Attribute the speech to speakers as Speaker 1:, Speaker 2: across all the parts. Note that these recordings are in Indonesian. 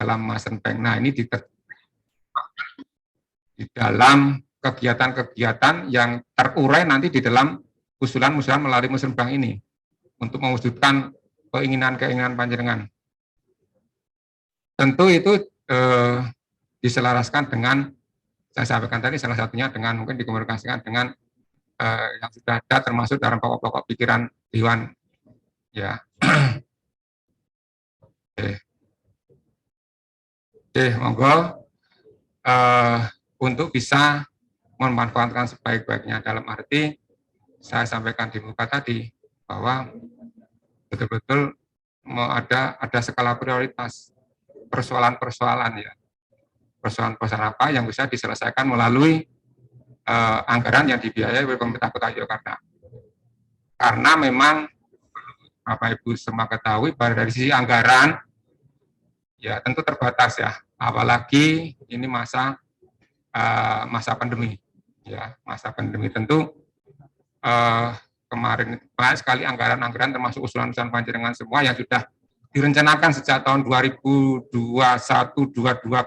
Speaker 1: dalam Musrenbank. Nah, ini di dalam kegiatan-kegiatan yang terurai nanti di dalam usulan-usulan melalui Musrenbank ini untuk mewujudkan keinginan-keinginan panjenengan. Tentu itu diselaraskan dengan, saya sampaikan tadi salah satunya dengan mungkin dikomunikasikan dengan yang sudah ada termasuk dalam pokok-pokok pikiran Dewan. Ya. Oke, monggo untuk bisa memanfaatkan sebaik-baiknya, dalam arti saya sampaikan di muka tadi bahwa betul-betul ada skala prioritas persoalan-persoalan ya, persoalan-persoalan apa yang bisa diselesaikan melalui anggaran yang dibiayai oleh pemerintah Kota Yogyakarta. Karena memang Bapak Ibu semua ketahui bahwa dari sisi anggaran ya tentu terbatas ya, apalagi ini masa pandemi ya, masa pandemi tentu kemarin banyak sekali anggaran-anggaran termasuk usulan-usulan panjenengan semua yang sudah direncanakan sejak tahun 2021-22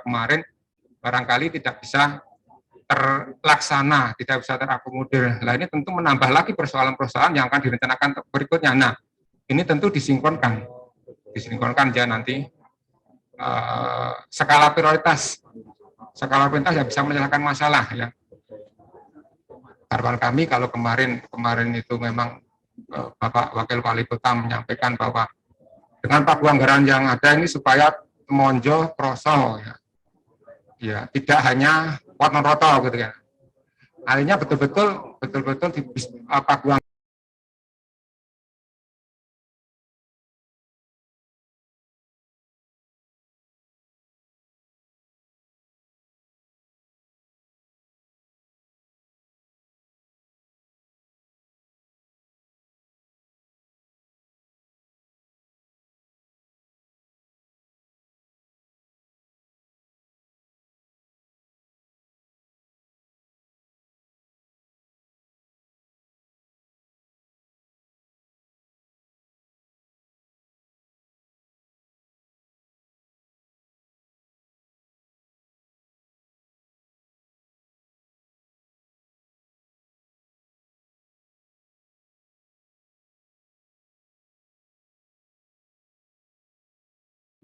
Speaker 1: kemarin barangkali tidak bisa terlaksana, tidak bisa terakomodir. Nah, ini tentu menambah lagi persoalan-persoalan yang akan direncanakan berikutnya. Nah, ini tentu disinkronkan ya nanti skala prioritas yang bisa menyelesaikan masalah ya. Harapan kami kalau kemarin itu memang Bapak Wakil Wali Kota menyampaikan bahwa dengan pagu anggaran yang ada ini supaya monjo kroso ya tidak hanya roto gitu ya. Artinya betul-betul di pagu anggaran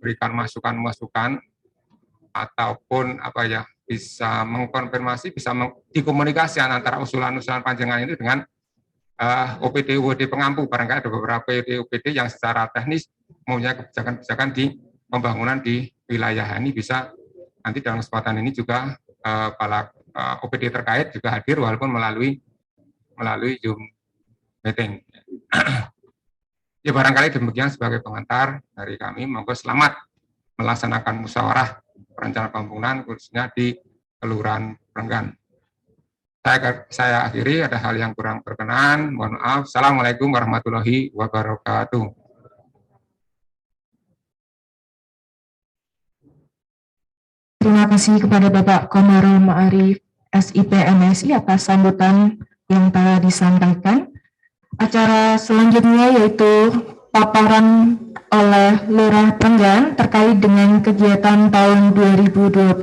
Speaker 1: berikan masukan-masukan ataupun apa ya, bisa mengkonfirmasi, bisa dikomunikasikan antara usulan-usulan panjenengan itu dengan OPD pengampu. Barangkali ada beberapa OPD yang secara teknis mempunyai kebijakan-kebijakan di pembangunan di wilayah ini, bisa nanti dalam kesempatan ini juga para OPD terkait juga hadir walaupun melalui Zoom meeting. Ya barangkali demikian sebagai pengantar dari kami. Monggo selamat melaksanakan musyawarah perencanaan pembangunan khususnya di Kelurahan Prenggan. Saya akhiri, ada hal yang kurang berkenan, mohon maaf. Assalamualaikum warahmatullahi wabarakatuh.
Speaker 2: Terima kasih kepada Bapak Komarul Ma'arif SIP MSI atas sambutan yang telah disampaikan. Acara selanjutnya yaitu paparan oleh Lurah Prenggan terkait dengan kegiatan tahun 2022.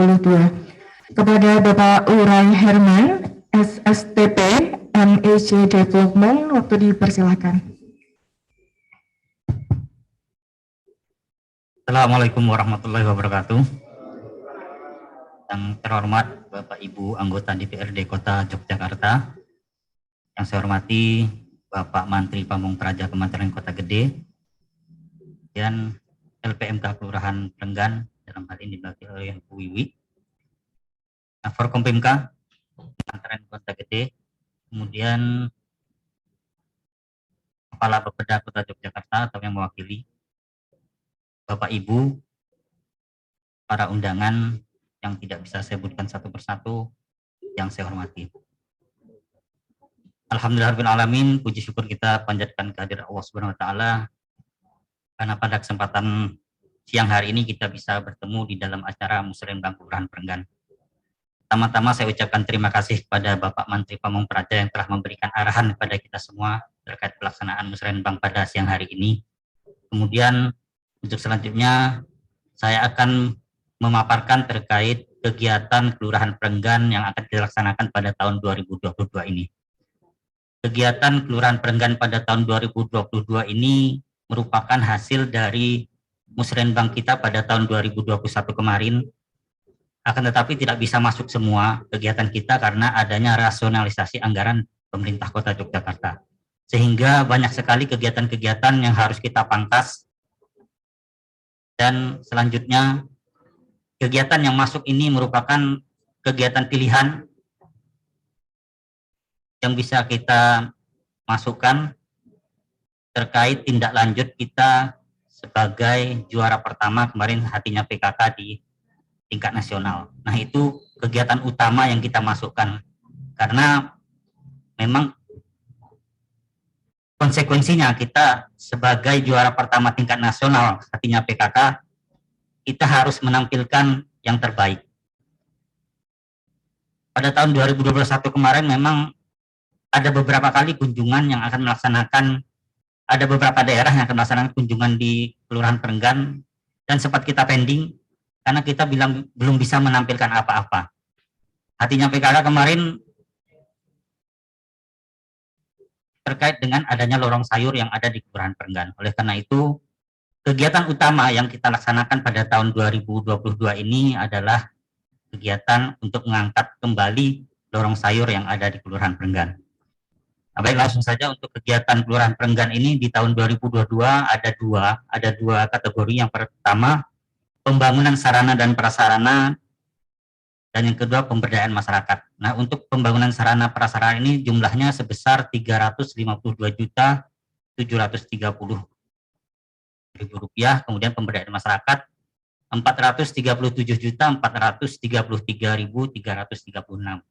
Speaker 2: Kepada Bapak Urai Herman, SSTP MEC Development, waktu dipersilakan.
Speaker 3: Assalamualaikum warahmatullahi wabarakatuh. Yang terhormat Bapak Ibu anggota DPRD Kota Yogyakarta, yang saya hormati Bapak Mantri Pamung Praja Kementerian Kota Gede dan LPMK Kelurahan Prenggan, dalam hal ini diwakili oleh Bu Wiwi, Forkompimka Kementerian Kota Gede, kemudian Kepala Bapeda Kota Yogyakarta atau yang mewakili, Bapak Ibu, para undangan yang tidak bisa saya sebutkan satu persatu yang saya hormati. Alhamdulillahirrahmanirrahim, puji syukur kita panjatkan kehadirat Allah Subhanahu wa Ta'ala karena pada kesempatan siang hari ini kita bisa bertemu di dalam acara Musrenbank Kelurahan Prenggan. Pertama-tama saya ucapkan terima kasih kepada Bapak Mantri Pamung Praja yang telah memberikan arahan kepada kita semua terkait pelaksanaan Musrenbank pada siang hari ini. Kemudian untuk selanjutnya saya akan memaparkan terkait kegiatan Kelurahan Prenggan yang akan dilaksanakan pada tahun 2022 ini. Kegiatan Kelurahan Prenggan pada tahun 2022 ini merupakan hasil dari Musrenbang kita pada tahun 2021 kemarin, akan tetapi tidak bisa masuk semua kegiatan kita karena adanya rasionalisasi anggaran pemerintah Kota Yogyakarta. Sehingga banyak sekali kegiatan-kegiatan yang harus kita pangkas, dan selanjutnya kegiatan yang masuk ini merupakan kegiatan pilihan yang bisa kita masukkan terkait tindak lanjut kita sebagai juara pertama kemarin hatinya PKK di tingkat nasional. Nah, itu kegiatan utama yang kita masukkan karena memang konsekuensinya kita sebagai juara pertama tingkat nasional hatinya PKK, kita harus menampilkan yang terbaik. Pada tahun 2021 kemarin memang ada beberapa kali kunjungan yang akan melaksanakan, ada beberapa daerah yang akan melaksanakan kunjungan di Kelurahan Prenggan, dan sempat kita pending karena kita bilang belum bisa menampilkan apa-apa. Hatinya PKK kemarin terkait dengan adanya lorong sayur yang ada di Kelurahan Prenggan. Oleh karena itu, kegiatan utama yang kita laksanakan pada tahun 2022 ini adalah kegiatan untuk mengangkat kembali lorong sayur yang ada di Kelurahan Prenggan. Nah, baik, langsung saja untuk kegiatan Kelurahan Prenggan ini di tahun 2022 ada dua kategori. Yang pertama, pembangunan sarana dan prasarana, dan yang kedua pemberdayaan masyarakat. Nah, untuk pembangunan sarana prasarana ini jumlahnya sebesar 352.730.000 rupiah, kemudian pemberdayaan masyarakat 437.433.336.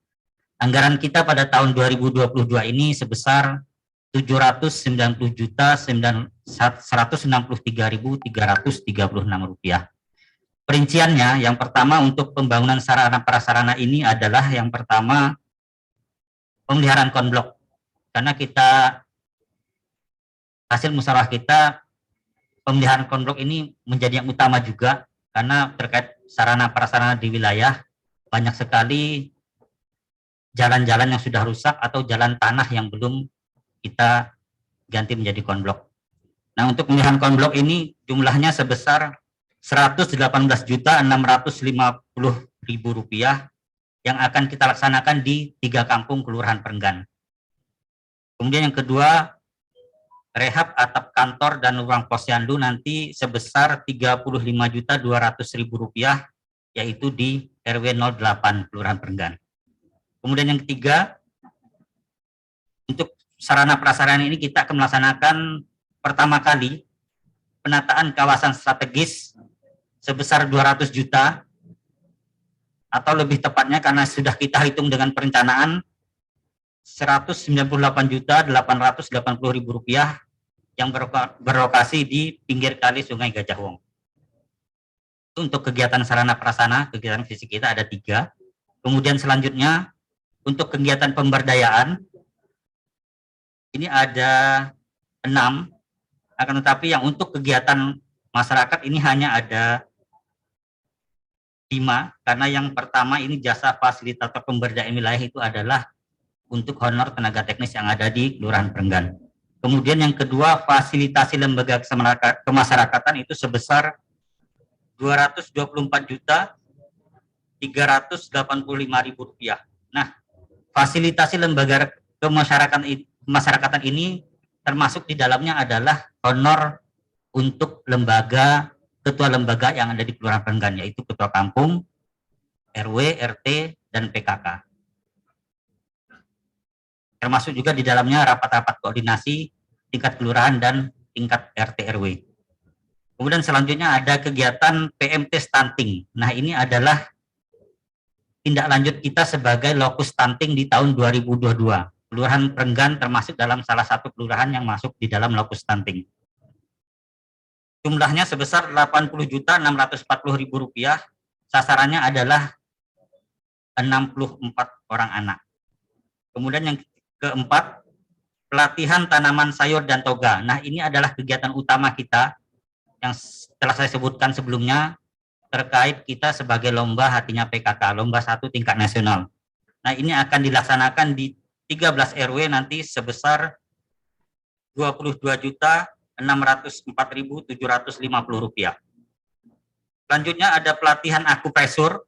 Speaker 3: Anggaran kita pada tahun 2022 ini sebesar 790.163.336 rupiah. Perinciannya, yang pertama untuk pembangunan sarana prasarana ini adalah yang pertama pemeliharaan konblok, karena kita hasil musyawarah kita pemeliharaan konblok ini menjadi yang utama juga karena terkait sarana prasarana di wilayah banyak sekali jalan-jalan yang sudah rusak atau jalan tanah yang belum kita ganti menjadi konblok. Nah, untuk pemeliharaan konblok ini jumlahnya sebesar Rp118.650.000 yang akan kita laksanakan di 3 kampung Kelurahan Prenggan. Kemudian yang kedua, rehab atap kantor dan ruang posyandu nanti sebesar Rp35.200.000, yaitu di RW 08 Kelurahan Prenggan. Kemudian yang ketiga, untuk sarana prasarana ini kita akan melaksanakan pertama kali penataan kawasan strategis sebesar 200 juta, atau lebih tepatnya karena sudah kita hitung dengan perencanaan Rp198.880.000 yang berlokasi di pinggir kali Sungai Gajah Wong. Untuk kegiatan sarana prasarana, kegiatan fisik kita ada 3. Kemudian selanjutnya untuk kegiatan pemberdayaan ini ada 6, akan tetapi yang untuk kegiatan masyarakat ini hanya ada 5, karena yang pertama ini jasa fasilitator pemberdayaan wilayah itu adalah untuk honor tenaga teknis yang ada di Kelurahan Prenggan. Kemudian yang kedua, fasilitasi lembaga kemasyarakatan itu sebesar Rp224.385.000. Nah, fasilitasi lembaga kemasyarakatan ini termasuk di dalamnya adalah honor untuk ketua lembaga yang ada di Kelurahan Prenggan, yaitu ketua kampung, RW, RT, dan PKK. Termasuk juga di dalamnya rapat-rapat koordinasi tingkat kelurahan dan tingkat RT RW. Kemudian selanjutnya ada kegiatan PMT stunting. Nah, ini adalah tindak lanjut kita sebagai lokus stunting di tahun 2022. Kelurahan Prenggan termasuk dalam salah satu kelurahan yang masuk di dalam lokus stunting. Jumlahnya sebesar Rp80.640.000. Sasarannya adalah 64 orang anak. Kemudian yang keempat, pelatihan tanaman sayur dan toga. Nah, ini adalah kegiatan utama kita yang telah saya sebutkan sebelumnya. terkait kita sebagai lomba hatinya PKK, lomba 1 tingkat nasional. Nah, ini akan dilaksanakan di 13 RW nanti sebesar Rp22.604.750. Selanjutnya ada pelatihan akupresur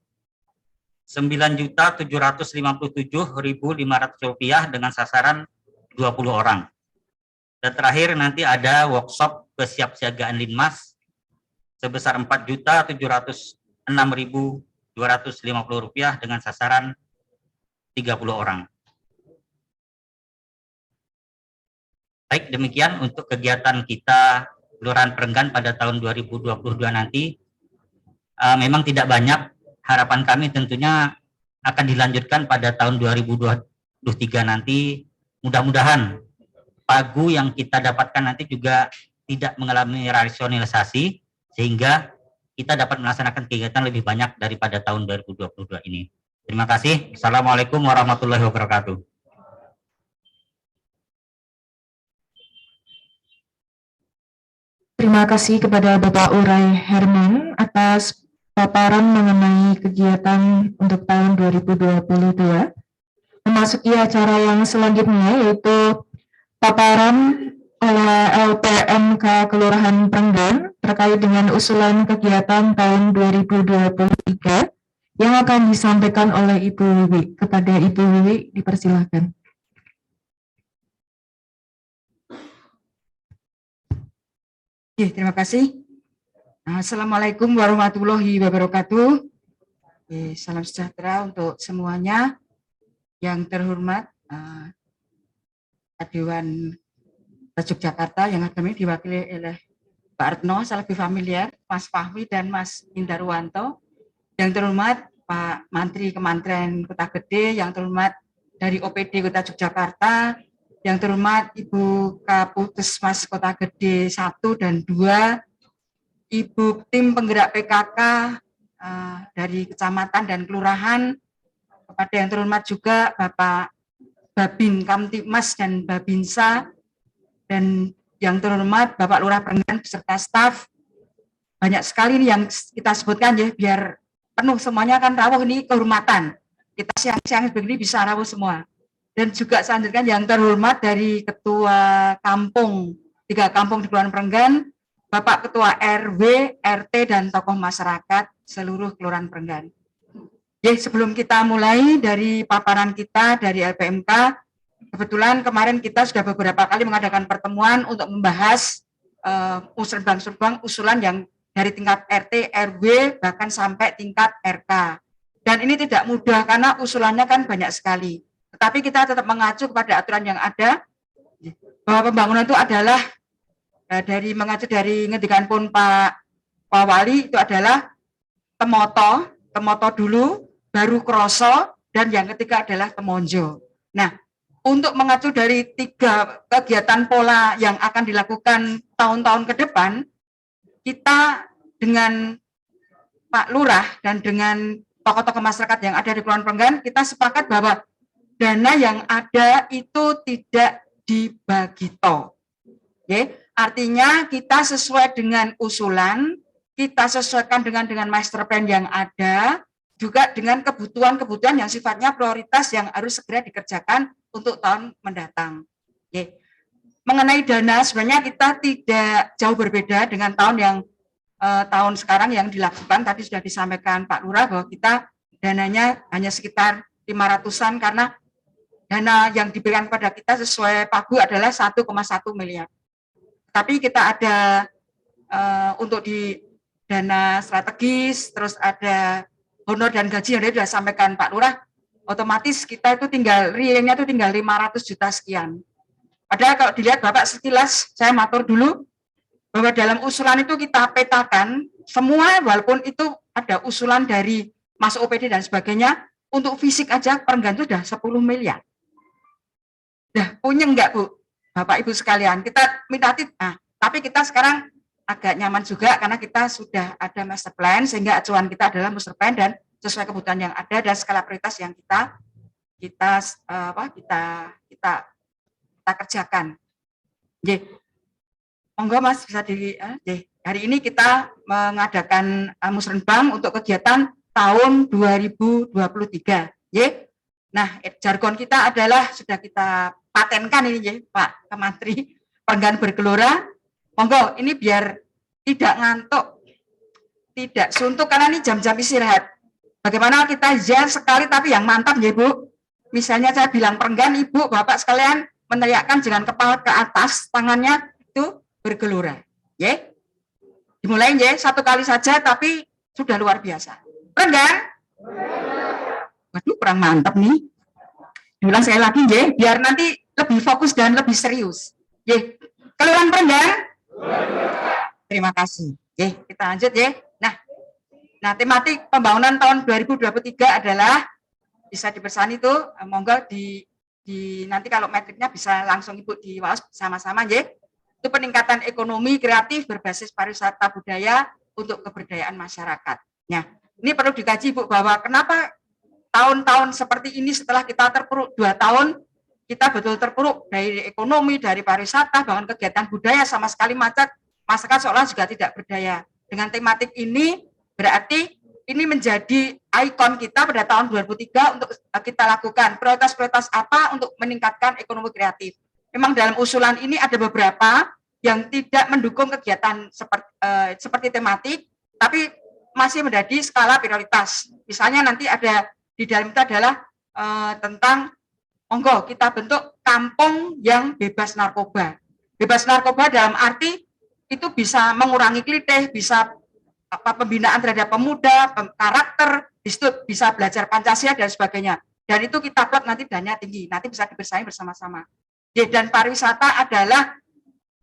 Speaker 3: Rp9.757.500 dengan sasaran 20 orang. Dan terakhir nanti ada workshop kesiapsiagaan Linmas sebesar Rp4.706.250 dengan sasaran 30 orang. Baik, demikian untuk kegiatan kita Kelurahan Perenggan pada tahun 2022 nanti. Memang tidak banyak, harapan kami tentunya akan dilanjutkan pada tahun 2023 nanti. Mudah-mudahan pagu yang kita dapatkan nanti juga tidak mengalami rasionalisasi, sehingga kita dapat melaksanakan kegiatan lebih banyak daripada tahun 2022 ini. Terima kasih. Assalamualaikum warahmatullahi wabarakatuh.
Speaker 2: Terima kasih kepada Bapak Urai Herman atas paparan mengenai kegiatan untuk tahun 2022. Memasuki acara yang selanjutnya yaitu paparan oleh LPMK Kelurahan Perenggan terkait dengan usulan kegiatan tahun 2023 yang akan disampaikan oleh Ibu Wiwi. Kepada Ibu Wiwi dipersilakan.
Speaker 4: Terima kasih. Assalamualaikum warahmatullahi wabarakatuh. Salam sejahtera untuk semuanya. Yang terhormat Dewan Yogyakarta yang kami diwakili oleh Pak Retno, saya lebih familiar, Mas Fahmi dan Mas Indarwanto. Yang terhormat Pak Mantri Kementerian Kota Gede, yang terhormat dari OPD Kota Yogyakarta, yang terhormat Ibu Kapuskesmas Kota Gede 1 dan 2, Ibu tim penggerak PKK dari kecamatan dan kelurahan, kepada yang terhormat juga Bapak Babin Kamtibmas dan Babinsa, dan yang terhormat Bapak Lurah Perenggan beserta staf. Banyak sekali nih yang kita sebutkan ya, biar penuh semuanya, kan rawuh ini kehormatan. Kita siang-siang begini bisa rawuh semua. Dan juga selanjutnya yang terhormat dari Ketua Kampung, 3 kampung di Kelurahan Perenggan, Bapak Ketua RW, RT, dan tokoh masyarakat seluruh Kelurahan Perenggan. Sebelum kita mulai dari paparan kita dari LPMK, kebetulan kemarin kita sudah beberapa kali mengadakan pertemuan untuk membahas usulan yang dari tingkat RT, RW, bahkan sampai tingkat RK. Dan ini tidak mudah karena usulannya kan banyak sekali. Tetapi kita tetap mengacu kepada aturan yang ada, bahwa pembangunan itu adalah mengacu dari ngendikan pun Pak Wali, itu adalah temoto dulu, baru kroso, dan yang ketiga adalah temonjo. Nah, untuk mengacu dari 3 kegiatan pola yang akan dilakukan tahun-tahun ke depan, kita dengan Pak Lurah dan dengan tokoh-tokoh masyarakat yang ada di Kelurahan Perenggan, kita sepakat bahwa dana yang ada itu tidak dibagi to. Artinya kita sesuai dengan usulan, kita sesuaikan dengan master plan yang ada, juga dengan kebutuhan-kebutuhan yang sifatnya prioritas yang harus segera dikerjakan untuk tahun mendatang. Mengenai dana, sebenarnya kita tidak jauh berbeda dengan tahun sekarang yang dilakukan. Tadi sudah disampaikan Pak Lurah bahwa kita dananya hanya sekitar 500-an, karena dana yang diberikan kepada kita sesuai pagu adalah 1,1 miliar. Tapi kita ada untuk di dana strategis, terus ada honor dan gaji yang sudah disampaikan Pak Lurah, otomatis kita itu tinggal realnya itu tinggal 500 juta sekian. Padahal kalau dilihat Bapak sekilas, saya matur dulu, bahwa dalam usulan itu kita petakan semua, walaupun itu ada usulan dari masuk OPD dan sebagainya, untuk fisik aja Perenggan itu sudah 10 miliar. Punya enggak Bu, Bapak Ibu sekalian? Kita minta tapi kita sekarang agak nyaman juga karena kita sudah ada master plan, sehingga acuan kita adalah master plan dan sesuai kebutuhan yang ada dan skala prioritas yang kita kerjakan. Monggo Mas bisa hari ini kita mengadakan musrenbang untuk kegiatan tahun 2023. Ya. Nah, jargon kita adalah sudah kita patenkan ini ya, Pak Menteri, Perenggan Bergelora. Monggo, ini biar tidak ngantuk, tidak suntuk karena ini jam-jam istirahat. Bagaimana kita ya sekali tapi yang mantap ya Bu. Misalnya saya bilang perenggan, Ibu, Bapak sekalian meneriakkan dengan kepala ke atas, tangannya itu bergelora. Ya. Dimulai ya, satu kali saja tapi sudah luar biasa. Perenggan? Waduh, kurang mantap nih. Diulang sekali lagi ya, biar nanti lebih fokus dan lebih serius. Ya. Keluaran perenggan? Terima kasih. Ya, kita lanjut ya. Nah, tematik pembangunan tahun 2023 adalah bisa dipersani itu, monggo di nanti kalau metriknya bisa langsung Ibu diwawas sama-sama ya. Itu peningkatan ekonomi kreatif berbasis pariwisata budaya untuk keberdayaan masyarakat. Nah, ini perlu dikaji Bu bahwa kenapa tahun-tahun seperti ini setelah kita terpuruk 2 tahun, kita betul terpuruk dari ekonomi, dari pariwisata, bahkan kegiatan budaya sama sekali macet, masyarakat seolah juga tidak berdaya. Dengan tematik ini berarti ini menjadi ikon kita pada tahun 2003 untuk kita lakukan prioritas-prioritas apa untuk meningkatkan ekonomi kreatif. Memang dalam usulan ini ada beberapa yang tidak mendukung kegiatan seperti tematik, tapi masih menjadi skala prioritas. Misalnya nanti ada di dalam itu adalah tentang monggo kita bentuk kampung yang bebas narkoba. Bebas narkoba dalam arti itu bisa mengurangi klitih, bisa pembinaan terhadap pemuda, karakter, bisa belajar Pancasila dan sebagainya. Dan itu kita plot nanti dananya tinggi, nanti bisa dibersaing bersama-sama. Dan pariwisata adalah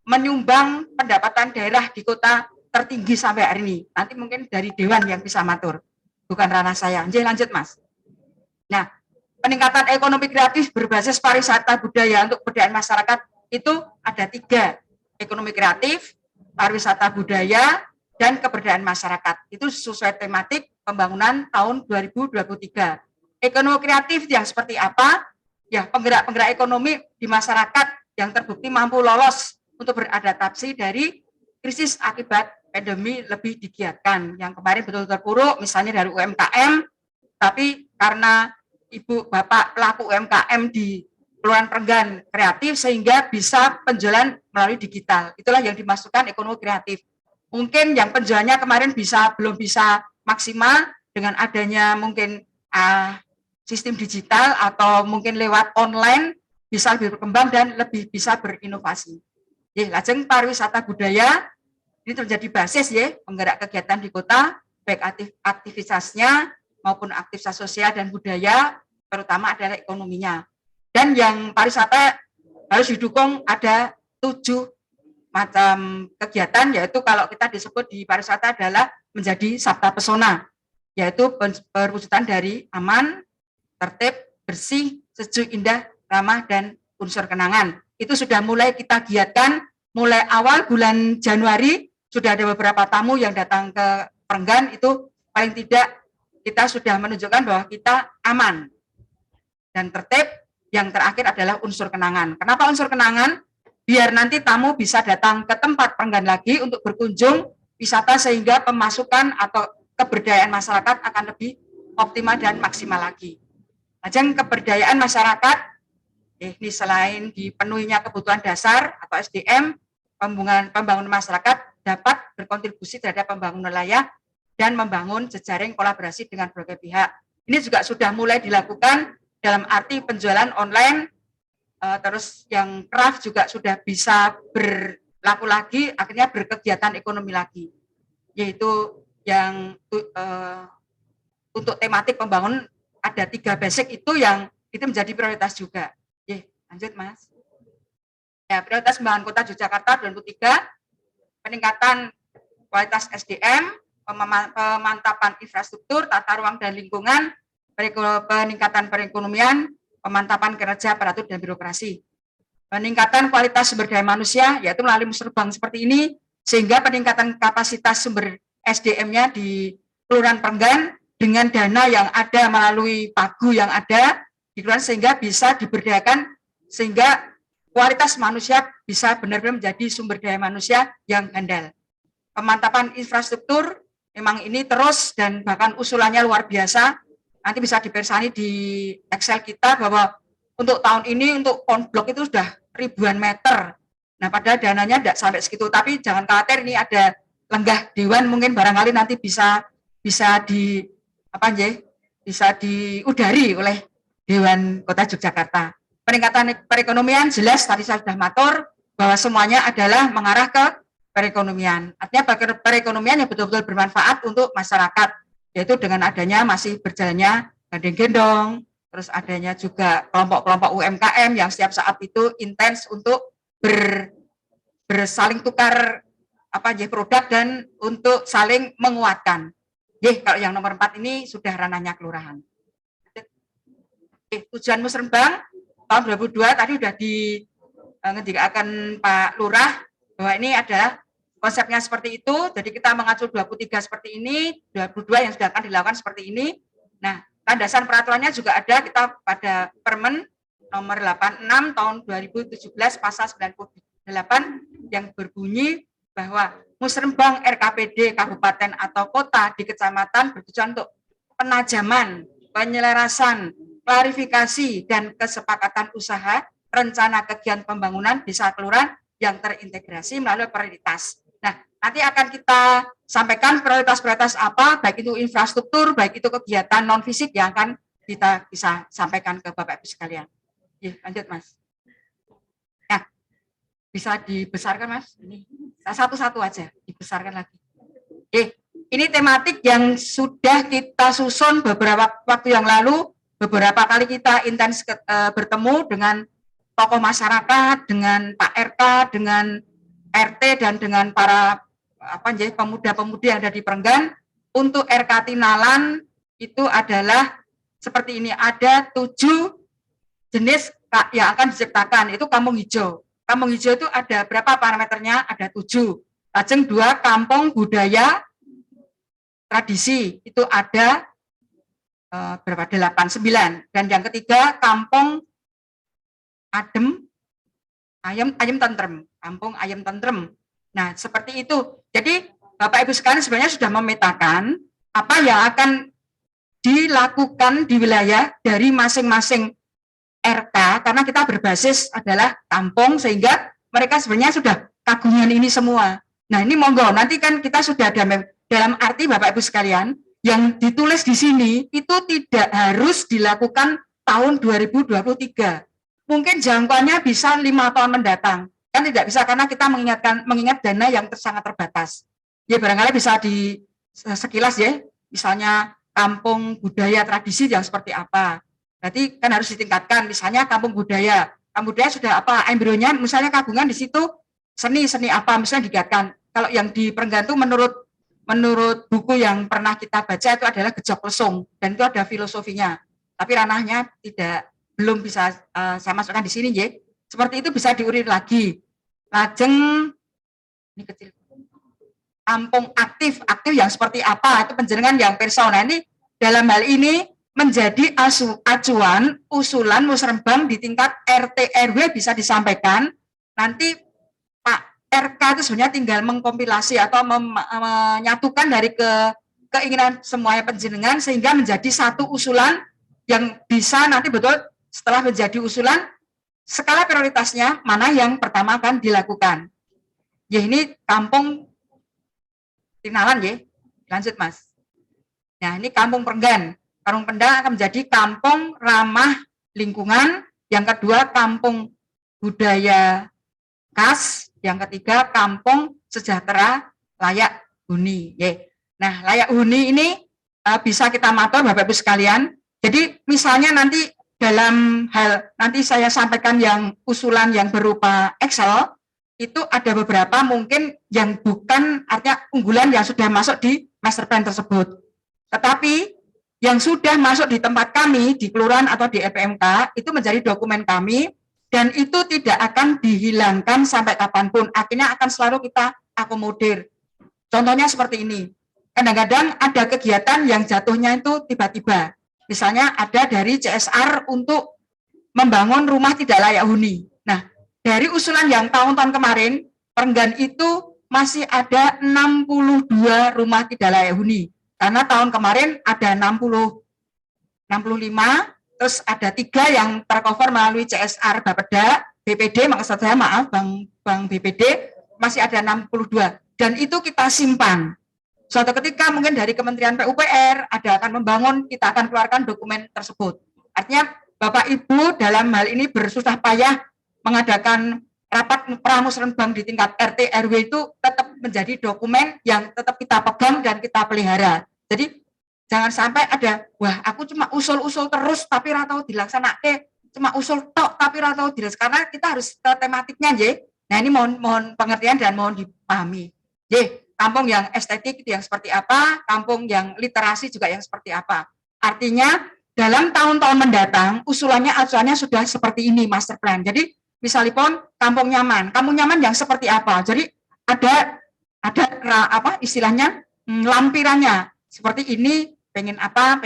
Speaker 4: menyumbang pendapatan daerah di kota tertinggi sampai hari ini. Nanti mungkin dari Dewan yang bisa matur, bukan ranah saya. Lanjut Mas. Nah, peningkatan ekonomi kreatif berbasis pariwisata budaya untuk kebudayaan masyarakat itu ada 3. Ekonomi kreatif, pariwisata budaya, dan keberdayaan masyarakat. Itu sesuai tematik pembangunan tahun 2023. Ekonomi kreatif yang seperti apa? Ya, penggerak-penggerak ekonomi di masyarakat yang terbukti mampu lolos untuk beradaptasi dari krisis akibat pandemi lebih digiatkan. Yang kemarin betul terpuruk, misalnya dari UMKM, tapi karena Ibu Bapak pelaku UMKM di Kelurahan Perenggan kreatif sehingga bisa penjualan melalui digital. Itulah yang dimasukkan ekonomi kreatif. Mungkin yang penjualannya kemarin belum bisa maksimal dengan adanya mungkin sistem digital atau mungkin lewat online bisa lebih berkembang dan lebih bisa berinovasi. Lajeng pariwisata budaya ini menjadi basis ya penggerak kegiatan di kota baik aktivitasnya maupun aktivitas sosial dan budaya, terutama adalah ekonominya. Dan yang pariwisata harus didukung ada 7 macam kegiatan, yaitu kalau kita disebut di pariwisata adalah menjadi sabta pesona, yaitu perwujudan dari aman, tertib, bersih, sejuk, indah, ramah, dan unsur kenangan. Itu sudah mulai kita giatkan, mulai awal bulan Januari, sudah ada beberapa tamu yang datang ke Perenggan, itu paling tidak kita sudah menunjukkan bahwa kita aman dan tertib. Yang terakhir adalah unsur kenangan. Kenapa unsur kenangan? Biar nanti tamu bisa datang ke tempat Perenggan lagi untuk berkunjung wisata sehingga pemasukan atau keberdayaan masyarakat akan lebih optimal dan maksimal lagi. Ajang keberdayaan masyarakat, ini selain dipenuhinya kebutuhan dasar atau SDM, pembangunan masyarakat dapat berkontribusi terhadap pembangunan wilayah dan membangun jejaring kolaborasi dengan berbagai pihak. Ini juga sudah mulai dilakukan dalam arti penjualan online, terus yang craft juga sudah bisa berlaku lagi, akhirnya berkegiatan ekonomi lagi. Yaitu yang untuk tematik pembangunan ada 3 basic itu yang itu menjadi prioritas juga. Lanjut Mas. Ya, prioritas pembangunan Kota Yogyakarta 2023, peningkatan kualitas SDM, pemantapan infrastruktur, tata ruang dan lingkungan, peningkatan perekonomian, pemantapan kinerja aparatur dan birokrasi. Peningkatan kualitas sumber daya manusia, yaitu melalui musrenbang seperti ini, sehingga peningkatan kapasitas sumber SDM-nya di Kelurahan Perenggan dengan dana yang ada melalui pagu yang ada di kelurahan sehingga bisa diberdayakan, sehingga kualitas manusia bisa benar-benar menjadi sumber daya manusia yang handal. pemantapan infrastruktur memang ini terus dan bahkan usulannya luar biasa. Nanti bisa dipersani di Excel kita bahwa untuk tahun ini untuk konblok itu sudah ribuan meter. Nah, padahal dananya tidak sampai segitu, tapi jangan khawatir, ini ada lenggah dewan, mungkin barangkali nanti bisa diudari oleh Dewan Kota Yogyakarta. Peningkatan perekonomian jelas tadi saya sudah matur bahwa semuanya adalah mengarah ke perekonomian. Artinya perekonomian yang betul-betul bermanfaat untuk masyarakat, yaitu dengan adanya masih berjalannya gandeng gendong, terus adanya juga kelompok-kelompok UMKM yang setiap saat itu intens untuk bersaling tukar produk dan untuk saling menguatkan. Kalau yang nomor 4 ini sudah ranahnya kelurahan. Tujuan Musrembang tahun 2002 tadi sudah ngendikakan Pak Lurah bahwa ini adalah konsepnya seperti itu. Jadi kita mengacu 23 seperti ini, 22 yang sudah akan dilakukan seperti ini. Nah, landasan peraturannya juga ada kita pada Permen nomor 86 tahun 2017 pasal 98 yang berbunyi bahwa Musrembang RKPD kabupaten atau kota di kecamatan bertujuan untuk penajaman, penyelarasan, klarifikasi dan kesepakatan usaha rencana kegiatan pembangunan desa kelurahan yang terintegrasi melalui prioritas. Nah, nanti akan kita sampaikan prioritas-prioritas apa, baik itu infrastruktur, baik itu kegiatan non fisik yang akan kita bisa sampaikan ke Bapak Ibu sekalian. Lanjut Mas. Nah, bisa dibesarkan Mas. Ini satu-satu aja, dibesarkan lagi. Ini tematik yang sudah kita susun beberapa waktu yang lalu. Beberapa kali kita intens bertemu dengan tokoh masyarakat, dengan Pak RK, dengan RT dan dengan para pemuda-pemudi yang ada di Prenggan. Untuk RK Tinalan itu adalah seperti ini, ada 7 jenis yang akan diciptakan, itu kampung hijau. Kampung hijau itu ada berapa parameternya? Ada 7. Lajeng 2 kampung budaya tradisi, itu ada berapa? 8, 9. Dan yang ketiga kampung ayam tentrem, kampung ayam tentrem. Nah, seperti itu. Jadi Bapak Ibu sekalian sebenarnya sudah memetakan apa yang akan dilakukan di wilayah dari masing-masing RK, karena kita berbasis adalah kampung, sehingga mereka sebenarnya sudah kagungan ini semua. Nah, ini monggo, nanti kan kita sudah ada dalam arti Bapak Ibu sekalian, yang ditulis di sini itu tidak harus dilakukan tahun 2023. Mungkin jangkauannya bisa 5 tahun mendatang. Kan tidak bisa karena kita mengingat dana yang sangat terbatas. Ya barangkali bisa di sekilas ya, misalnya kampung budaya tradisi yang seperti apa. Berarti kan harus ditingkatkan, misalnya kampung budaya. Kampung budaya sudah apa, embrionya misalnya kagungan di situ seni apa misalnya ditingkatkan. Kalau yang di Prenggan itu menurut buku yang pernah kita baca itu adalah Gejok Lesung, dan itu ada filosofinya. Tapi ranahnya belum bisa saya masukkan di sini ya. Seperti itu bisa diurin lagi. Lajeng ini kecil. Kampung aktif yang seperti apa? Itu penjenengan yang personal. Ini dalam hal ini menjadi acuan usulan Musrembang di tingkat RT RW bisa disampaikan. Nanti Pak RK itu sebenarnya tinggal mengkompilasi atau menyatukan dari keinginan semuanya penjenengan sehingga menjadi satu usulan yang bisa nanti betul setelah menjadi usulan skala prioritasnya mana yang pertama akan dilakukan. Ya ini kampung Tinalan ya. Lanjut Mas. Nah, ini kampung Prenggan. Kampung Prenggan akan menjadi kampung ramah lingkungan, yang kedua kampung budaya khas, yang ketiga kampung sejahtera layak huni. Nah, layak huni ini bisa kita matur Bapak Ibu sekalian. Jadi misalnya nanti dalam hal nanti saya sampaikan yang usulan yang berupa Excel, itu ada beberapa mungkin yang bukan artinya unggulan yang sudah masuk di master plan tersebut. Tetapi yang sudah masuk di tempat kami, di kelurahan atau di LPMK, itu menjadi dokumen kami, dan itu tidak akan dihilangkan sampai kapanpun. Akhirnya akan selalu kita akomodir. Contohnya seperti ini. Kadang-kadang ada kegiatan yang jatuhnya itu tiba-tiba. Misalnya ada dari CSR untuk membangun rumah tidak layak huni. Nah, dari usulan yang tahun-tahun kemarin, Prenggan itu masih ada 62 rumah tidak layak huni. Karena tahun kemarin ada 65, terus ada 3 yang tercover melalui CSR Bapeda, BPD, maksud saya maaf Bang BPD, masih ada 62. Dan itu kita simpan. Suatu ketika mungkin dari Kementerian PUPR akan membangun, kita akan keluarkan dokumen tersebut. Artinya Bapak Ibu dalam hal ini bersusah payah mengadakan rapat pramusrenbang di tingkat RT RW itu tetap menjadi dokumen yang tetap kita pegang dan kita pelihara. Jadi jangan sampai ada, wah aku cuma usul-usul terus tapi ora tau dilaksanakan, cuma usul tok tapi ora tau dilaksanakan, karena kita harus ke tematiknya nggih. Nah ini mohon pengertian dan mohon dipahami. Nggih, kampung yang estetik itu yang seperti apa, kampung yang literasi juga yang seperti apa. Artinya dalam tahun-tahun mendatang usulannya sudah seperti ini master plan. Jadi misalipun kampung nyaman yang seperti apa? Jadi ada istilahnya lampirannya seperti ini, pengen apa,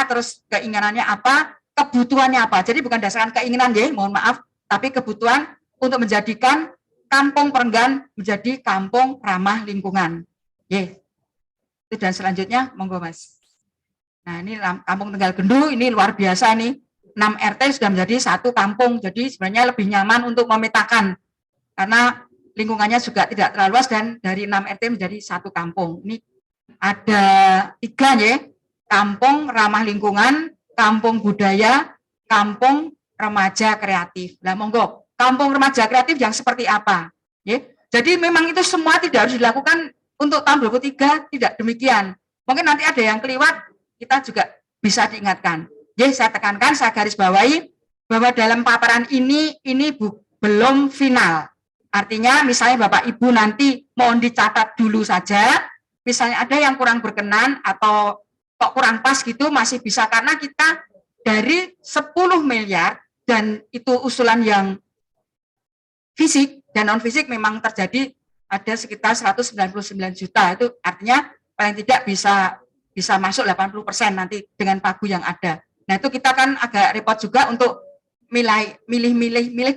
Speaker 4: terus keinginannya apa, kebutuhannya apa. Jadi bukan dasarkan keinginan ya, mohon maaf, tapi kebutuhan untuk menjadikan kampung Perenggan menjadi kampung ramah lingkungan. Itu dan selanjutnya monggo Mas. Nah ini kampung Tegal Gendu ini luar biasa nih. 6 RT sudah menjadi 1 kampung, jadi sebenarnya lebih nyaman untuk memetakan karena lingkungannya juga tidak terlalu luas dan dari 6 RT menjadi 1 kampung. Ini ada 3 ya, kampung ramah lingkungan, kampung budaya, kampung remaja kreatif. Nah monggo, kampung remaja kreatif yang seperti apa? Ya, jadi memang itu semua tidak harus dilakukan untuk tahun 2023, tidak demikian. Mungkin nanti ada yang keliwat, kita juga bisa diingatkan. Jadi saya tekankan, saya garis bawahi bahwa dalam paparan ini belum final. Artinya misalnya Bapak Ibu nanti mohon dicatat dulu saja, misalnya ada yang kurang berkenan atau kok kurang pas gitu masih bisa, karena kita dari 10 miliar dan itu usulan yang fisik dan non fisik memang terjadi ada sekitar 199 juta, itu artinya paling tidak bisa masuk 80% nanti dengan pagu yang ada. Nah itu kita kan agak repot juga untuk milih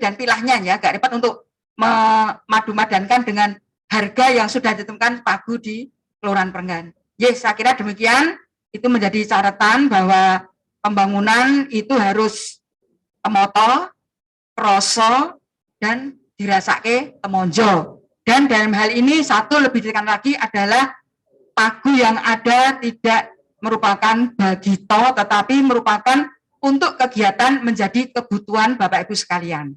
Speaker 4: dan pilahnya ya, agak repot untuk memadu-madankan dengan harga yang sudah ditentukan pagu di Kelurahan Perenggan. Yes, saya kira demikian, itu menjadi catatan bahwa pembangunan itu harus temoto, kroso, dan dirasake temonjo. Dan dalam hal ini satu lebih ditekan lagi adalah pagu yang ada tidak merupakan bagito, tetapi merupakan untuk kegiatan menjadi kebutuhan Bapak Ibu sekalian.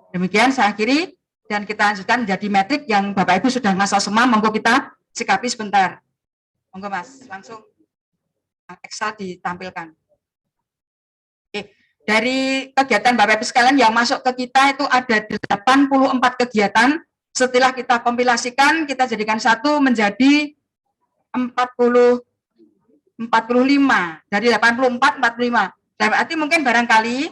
Speaker 4: Demikian saya akhiri dan kita lanjutkan menjadi metrik yang Bapak Ibu sudah ngasal semua, monggo kita sikapi sebentar. Monggo Mas, langsung Excel ditampilkan. Oke, dari kegiatan Bapak Ibu sekalian yang masuk ke kita itu ada 84 kegiatan. Setelah kita kompilasikan, kita jadikan satu menjadi 45 dari 84 45. Dan berarti mungkin barangkali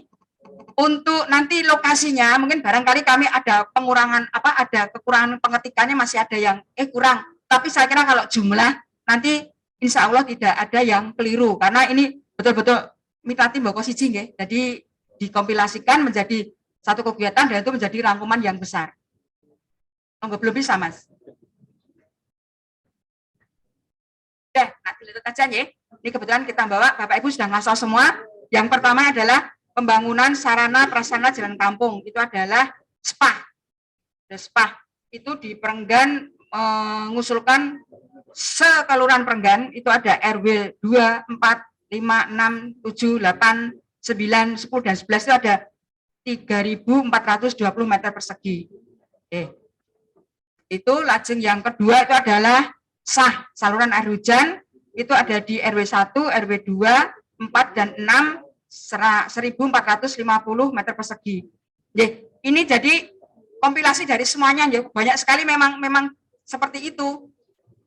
Speaker 4: untuk nanti lokasinya mungkin barangkali kami ada pengurangan ada kekurangan pengetikannya, masih ada yang kurang. Tapi saya kira kalau jumlah nanti insya Allah tidak ada yang keliru karena ini betul-betul mitati mboko siji nggih. Jadi dikompilasikan menjadi satu kegiatan dan itu menjadi rangkuman yang besar. Monggo belum bisa Mas. Nah dilihat aja ya. Ini kebetulan kita bawa, Bapak Ibu sudah ngasal semua. Yang pertama adalah pembangunan sarana prasarana jalan kampung. Itu adalah SPA. SPA itu di Perenggan mengusulkan sekelurahan Perenggan itu ada RW 2, 4, 5, 6, 7, 8, 9, 10 dan 11 itu ada 3.420 meter persegi. Itu lajeng yang kedua itu adalah sah saluran air hujan, itu ada di RW 1, RW 2, 4 dan 6 1.450 meter persegi. Ini jadi kompilasi dari semuanya ya, banyak sekali memang seperti itu.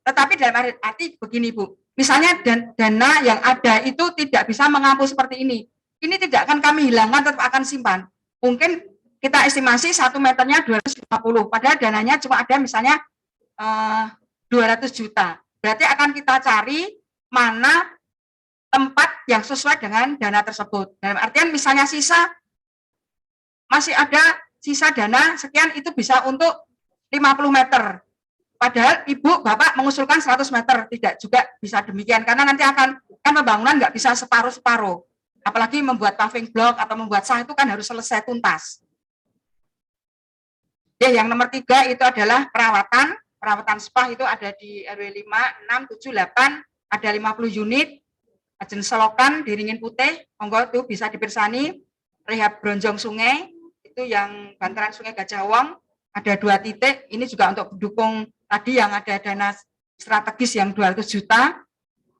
Speaker 4: Tetapi dalam arti begini Bu, misalnya dana yang ada itu tidak bisa mengampu seperti ini. Ini tidak akan kami hilangkan, tetap akan simpan. Mungkin kita estimasi 1 meternya 250, padahal dananya cuma ada misalnya 200 juta. Berarti akan kita cari mana tempat yang sesuai dengan dana tersebut. Dalam artian misalnya masih ada sisa dana sekian, itu bisa untuk 50 meter. Padahal ibu bapak mengusulkan 100 meter, tidak juga bisa demikian karena nanti kan pembangunan nggak bisa separuh-separuh. Apalagi membuat paving block atau membuat sah itu kan harus selesai tuntas. Ya, yang nomor 3 itu adalah perawatan spa itu ada di RW 5, 6, 7, 8, ada 50 unit. Ajeng selokan diringin putih, monggo itu bisa dipersani. Rehab bronjong sungai itu yang bantaran Sungai Gajah Wong ada 2 titik. Ini juga untuk mendukung tadi yang ada dana strategis yang 200 juta.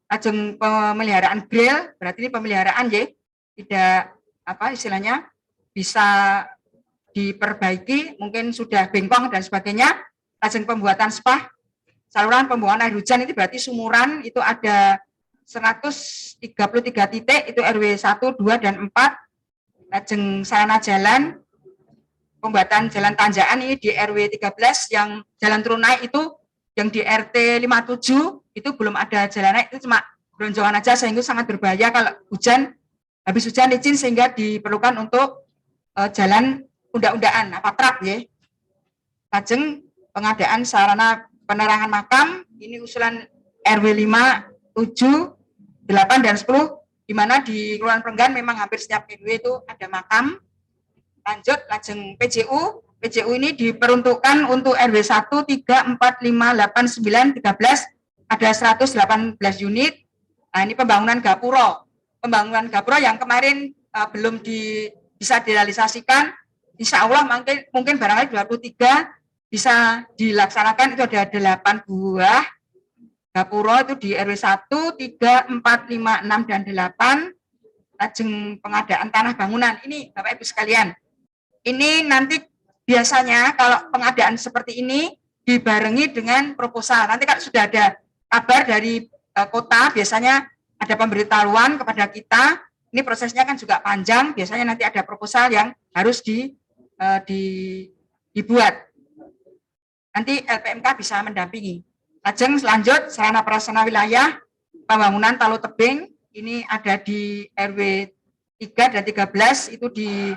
Speaker 4: Ajeng pemeliharaan grill, berarti ini pemeliharaan ya, tidak apa istilahnya bisa diperbaiki, mungkin sudah bengkong dan sebagainya. Ajeng pembuatan spa, saluran pembuangan air hujan itu berarti sumuran itu ada 133 titik, itu RW 1, 2, dan 4. Ajeng sarana jalan, pembuatan jalan tanjakan ini di RW 13, yang jalan turun naik itu yang di RT 57 itu belum ada jalan naik, itu cuma bronjongan aja sehingga sangat berbahaya kalau habis hujan licin sehingga diperlukan untuk jalan unda-undaan apa trap ya. Ajeng pengadaan sarana penerangan makam, ini usulan RW 5, 7, 8, dan 10, di mana di Kelurahan Prenggan memang hampir setiap RW itu ada makam. Lanjut, lajeng PJU. PJU ini diperuntukkan untuk RW 1, 3, 4, 5, 8, 9, 13, ada 118 unit. Nah, ini pembangunan gapura. Pembangunan gapura yang kemarin belum bisa direalisasikan, insya Allah mungkin barangkali 23 bisa dilaksanakan. Itu ada 8 buah gapura itu di RW 1, 3, 4, 5, 6, dan 8. Lajeng pengadaan tanah bangunan. Ini Bapak Ibu sekalian, ini nanti biasanya kalau pengadaan seperti ini dibarengi dengan proposal. Nanti kalau sudah ada kabar dari kota, biasanya ada pemberitahuan kepada kita. Ini prosesnya kan juga panjang, biasanya nanti ada proposal yang harus dibuat. Nanti LPMK bisa mendampingi. Lajeng selanjut sarana prasarana wilayah pembangunan Talu Tebing, ini ada di RW 3 dan 13 itu di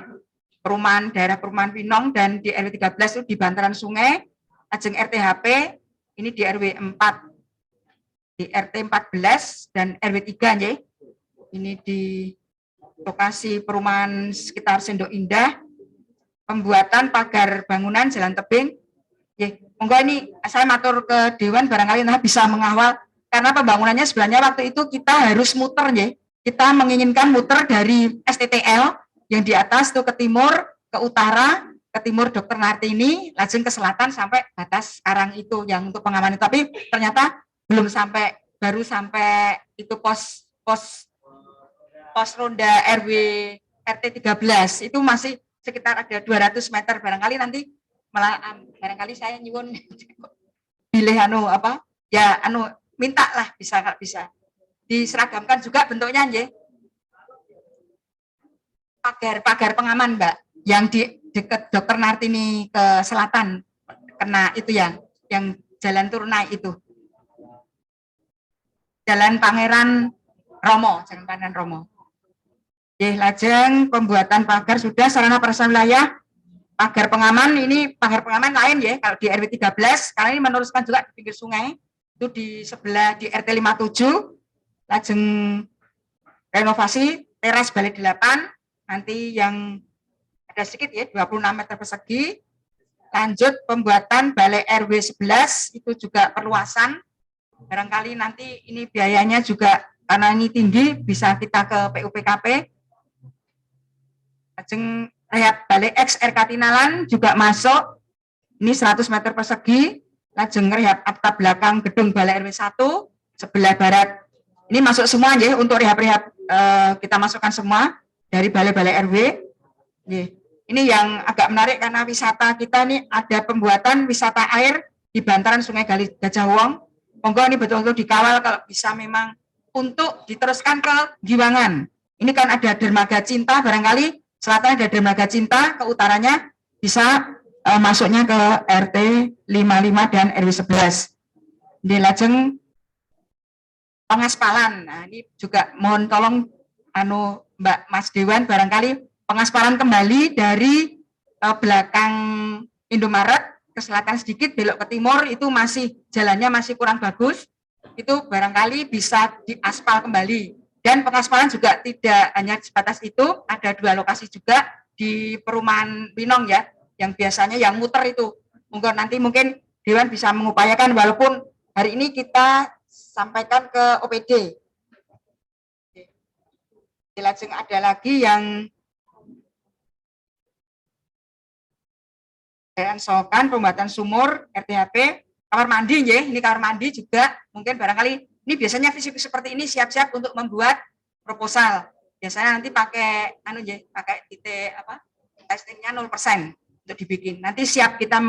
Speaker 4: daerah perumahan Pinong, dan di RW 13 itu di bantaran sungai. Ajeng RTHP ini di RW 4, di RT 14 dan RW 3 ya. Ini di lokasi perumahan sekitar Sendok Indah. Pembuatan pagar bangunan jalan tebing. Ya, monggo ini saya matur ke Dewan barangkali bisa mengawal karena pembangunannya sebenarnya waktu itu kita harus muter ya. Kita menginginkan muter dari STTL yang di atas itu ke timur, ke utara, ke timur Dr. Nartini, lajeng ke selatan sampai batas Karang itu yang untuk pengamanan. Tapi ternyata belum sampai, baru sampai itu pos ronda RW RT 13 itu masih sekitar ada 200 meter. Barangkali nanti barangkali saya nyuwun pilih minta lah bisa diseragamkan juga bentuknya nggih. Pagar pengaman Mbak, yang di dekat Dr. Nartini ke selatan, kena itu yang jalan turun naik itu. Jalan Pangeran Romo. Lajeng pembuatan pagar sudah, sarana prasarana wilayah, pagar pengaman, ini pagar pengaman lain ya, kalau di RW 13, karena ini meneruskan juga di pinggir sungai, itu di sebelah di RT 57, lajeng renovasi teras balik 8, nanti yang ada sedikit ya 26 meter persegi. Lanjut pembuatan balai RW 11 itu juga perluasan. Barangkali nanti ini biayanya juga karena ini tinggi bisa kita ke PUPKP. Lajeng rehab balai X RK Tinalan juga masuk. Ini 100 meter persegi. Lajeng rehab atap belakang gedung balai RW 1 sebelah barat. Ini masuk semua ya, untuk rehab-rehab kita masukkan semua dari balai-balai RW. Ini yang agak menarik karena wisata kita ini ada pembuatan wisata air di bantaran Sungai Gajah Wong. Monggo ini betul-betul dikawal kalau bisa memang untuk diteruskan ke Giwangan. Ini kan ada dermaga cinta, barangkali selatan ada dermaga cinta, ke utaranya bisa masuknya ke RT 55 dan RW 11. Di lajeng pengaspalan. Nah, ini juga mohon tolong Mbak Mas Dewan, barangkali pengaspalan kembali dari belakang Indomaret ke selatan sedikit, belok ke timur, itu masih jalannya masih kurang bagus, itu barangkali bisa diaspal kembali. Dan pengaspalan juga tidak hanya sebatas itu, ada 2 lokasi juga di perumahan Pinong ya, yang biasanya yang muter itu. Mungkin Dewan bisa mengupayakan, walaupun hari ini kita sampaikan ke OPD. Lajeng ada lagi yang sokan pembuatan sumur, RTHP, kamar mandi ya, ini kamar mandi juga mungkin barangkali ini biasanya visi seperti ini siap-siap untuk membuat proposal. Biasanya nanti pakai pakai titik testingnya 0% untuk dibikin. Nanti siap kita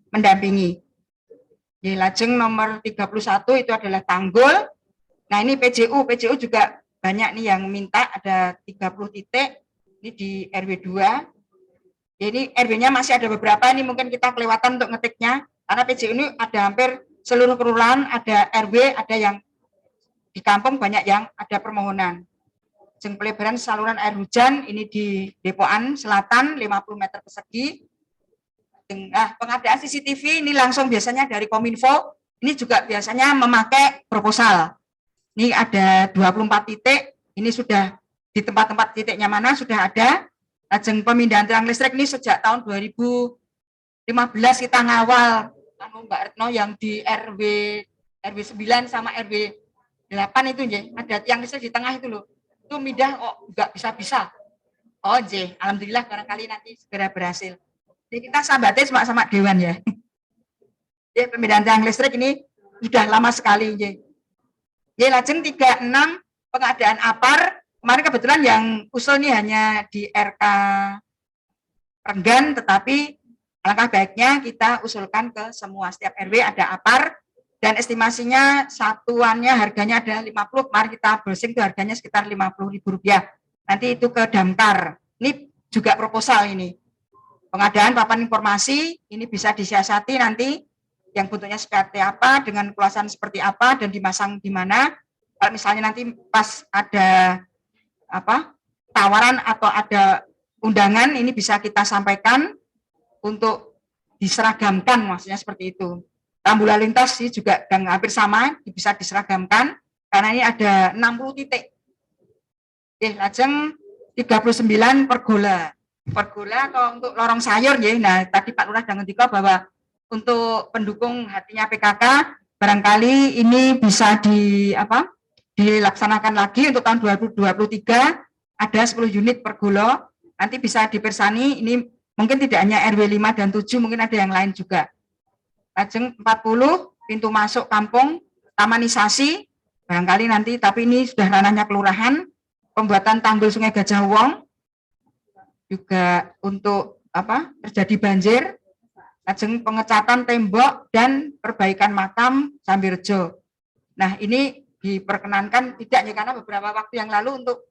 Speaker 4: mendampingi. Ya, lajeng nomor 31 itu adalah tanggul. Nah, ini PJU juga banyak nih yang minta, ada 30 titik ini di RW 2. Jadi RW-nya masih ada beberapa, ini mungkin kita kelewatan untuk ngetiknya, karena PJU ini ada hampir seluruh kelurahan, ada RW, ada yang di kampung banyak yang ada permohonan. Pelebaran saluran air hujan ini di Depokan Selatan 50 meter persegi. Nah, pengadaan CCTV ini langsung biasanya dari Kominfo, ini juga biasanya memakai proposal. Ini ada 24 titik, ini sudah di tempat-tempat titiknya mana sudah ada. Lajeng pemindahan tiang listrik ini sejak tahun 2015 kita ngawal Mbak Retno yang di RW 9 sama RW 8 itu ya, ada tiang listrik di tengah itu loh. Itu mindah nggak bisa-bisa. Oh je, alhamdulillah barangkali nanti segera berhasil. Jadi kita sambatin sama Dewan ya. Ya, pemindahan tiang listrik ini sudah lama sekali ya. Ya, lajeng 36 pengadaan APAR. Kemarin kebetulan yang usul ini hanya di RK Renggan, tetapi alangkah baiknya kita usulkan ke semua, setiap RW ada APAR, dan estimasinya satuannya harganya ada 50, kemarin kita browsing itu harganya sekitar Rp50.000. Nanti itu ke Damkar. Ini juga proposal ini. Pengadaan papan informasi, ini bisa disiasati nanti, yang bentuknya seperti apa, dengan kekuasaan seperti apa, dan dimasang di mana. Kalau misalnya nanti pas ada tawaran atau ada undangan, ini bisa kita sampaikan untuk diseragamkan, maksudnya seperti itu. Rambu lalu lintas sih juga hampir sama, bisa diseragamkan karena ini ada 60 titik. Oke, lajeng 39 pergola atau untuk lorong sayur ya. Nah, tadi Pak Lurah dan ngendika bahwa untuk pendukung hatinya PKK barangkali ini bisa dilaksanakan lagi untuk tahun 2023, ada 10 unit per golo, nanti bisa dipersani, ini mungkin tidak hanya RW 5 dan 7, mungkin ada yang lain juga. Lajeng 40, pintu masuk kampung, tamanisasi, barangkali nanti, tapi ini sudah ranahnya kelurahan, pembuatan tanggul Sungai Gajah Wong, juga untuk terjadi banjir, lajeng pengecatan tembok dan perbaikan makam Sambirejo. Nah, ini diperkenankan tidak ya, karena beberapa waktu yang lalu untuk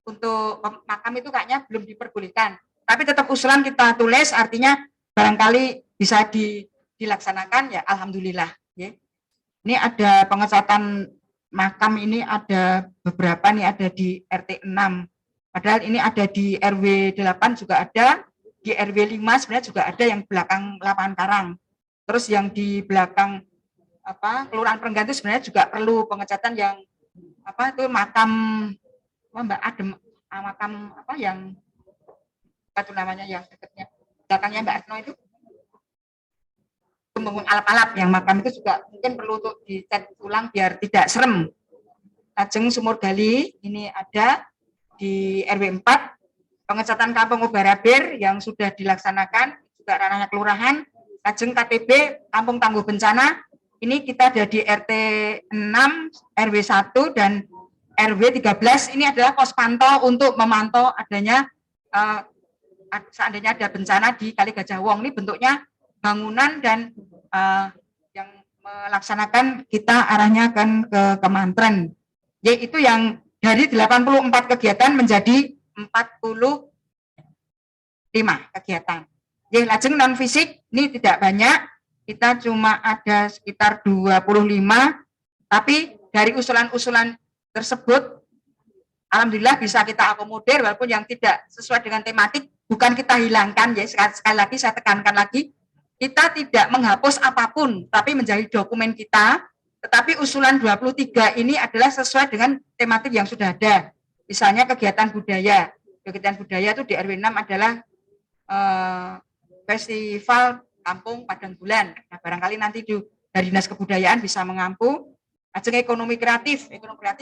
Speaker 4: untuk makam itu kayaknya belum diperbolehkan. Tapi tetap usulan kita tulis, artinya barangkali bisa dilaksanakan ya, alhamdulillah. Ya. Ini ada pengecatan makam, ini ada beberapa nih, ada di RT 6. Padahal ini ada di RW 8 juga ada, di RW 5 sebenarnya juga ada yang belakang lapangan Karang. Terus yang di belakang Kelurahan Perenggan itu sebenarnya juga perlu pengecatan yang itu makam Mbak Adem, makam yang itu namanya yang dekatnya belakangnya Mbak Retno itu membangun alap-alap, yang makam itu juga mungkin perlu untuk dicat ulang biar tidak serem. Lajeng sumur gali ini ada di RW 4, pengecatan kampung Ubarabir yang sudah dilaksanakan juga ranahnya kelurahan. Lajeng KTB kampung tangguh bencana, ini kita ada di RT 6, RW 1 dan RW 13, ini adalah pos pantau untuk memantau adanya seandainya ada bencana di Kali Gajah Wong. Ini bentuknya bangunan dan yang melaksanakan kita arahnya kan ke Kemantren. Yaitu yang dari 84 kegiatan menjadi 45 kegiatan. Ya, lajeng non fisik ini tidak banyak, kita cuma ada sekitar 25, tapi dari usulan-usulan tersebut alhamdulillah bisa kita akomodir, walaupun yang tidak sesuai dengan tematik bukan kita hilangkan ya, sekali lagi saya tekankan lagi, kita tidak menghapus apapun, tapi menjadi dokumen kita. Tetapi usulan 23 ini adalah sesuai dengan tematik yang sudah ada. Misalnya kegiatan budaya. Kegiatan budaya itu di RW 6 adalah festival Kampung Padang Bulan. Nah, barangkali nanti dari Dinas Kebudayaan bisa mengampu. Ajeng ekonomi kreatif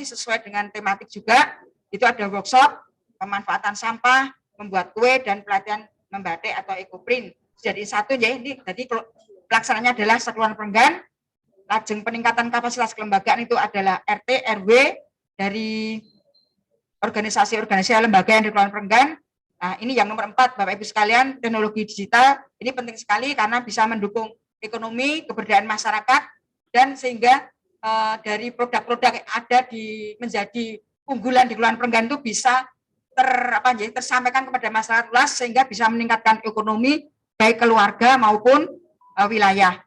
Speaker 4: sesuai dengan tematik juga. Itu ada workshop, pemanfaatan sampah, membuat kue, dan pelatihan membatik atau ekoprint. Jadi satu ya, ini jadi pelaksananya adalah Satuan Perenggan. Lajeng peningkatan kapasitas kelembagaan itu adalah RT, RW dari organisasi-organisasi lembaga yang dikelola Perenggan. Nah, ini yang nomor 4, Bapak Ibu sekalian, teknologi digital ini penting sekali karena bisa mendukung ekonomi, keberdayaan masyarakat, dan sehingga dari produk-produk yang ada menjadi unggulan di Kelurahan Perenggan itu bisa tersampaikan kepada masyarakat luas sehingga bisa meningkatkan ekonomi baik keluarga maupun wilayah.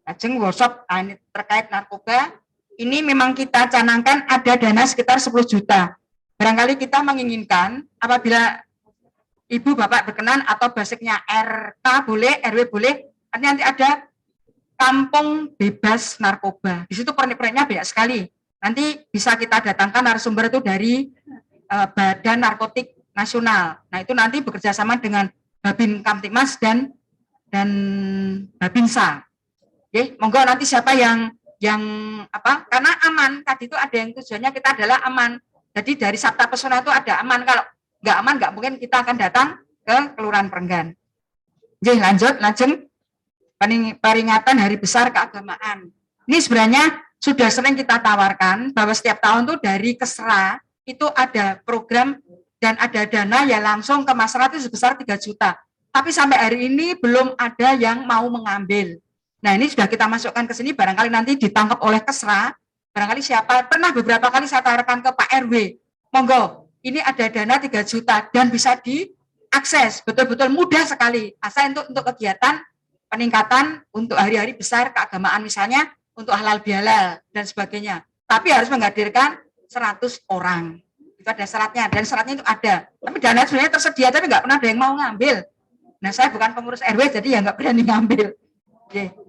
Speaker 4: Lajeng workshop ini terkait narkoba, ini memang kita canangkan ada dana sekitar 10 juta. Barangkali kita menginginkan apabila Ibu Bapak berkenan atau basicnya RK boleh, RW boleh, nanti ada kampung bebas narkoba. Di situ pernik-perniknya banyak sekali. Nanti bisa kita datangkan narasumber itu dari Badan Narkotik Nasional. Nah, itu nanti bekerja sama dengan Babin Kamtibmas dan Babinsa. Oke, monggo nanti siapa yang karena aman tadi itu ada yang tujuannya kita adalah aman. Jadi dari Sabta Pesona itu ada aman. Kalau nggak aman nggak mungkin kita akan datang ke Kelurahan Perenggan. Oke, lanjut, lajeng peringatan Hari Besar Keagamaan. Ini sebenarnya sudah sering kita tawarkan bahwa setiap tahun tuh dari Kesra itu ada program dan ada dana yang langsung ke masyarakat itu sebesar 3 juta. Tapi sampai hari ini belum ada yang mau mengambil. Nah, ini sudah kita masukkan ke sini, barangkali nanti ditangkap oleh Kesra, barangkali siapa, pernah beberapa kali saya tawarkan ke Pak RW, monggo, ini ada dana 3 juta dan bisa diakses, betul-betul mudah sekali, asal untuk kegiatan peningkatan untuk hari-hari besar keagamaan, misalnya untuk halal bihalal dan sebagainya. Tapi harus menghadirkan 100 orang. Itu ada syaratnya, dan syaratnya itu ada. Tapi dana sebenarnya tersedia, tapi nggak pernah ada yang mau ngambil. Nah, saya bukan pengurus RW, jadi ya nggak berani ngambil. Oke.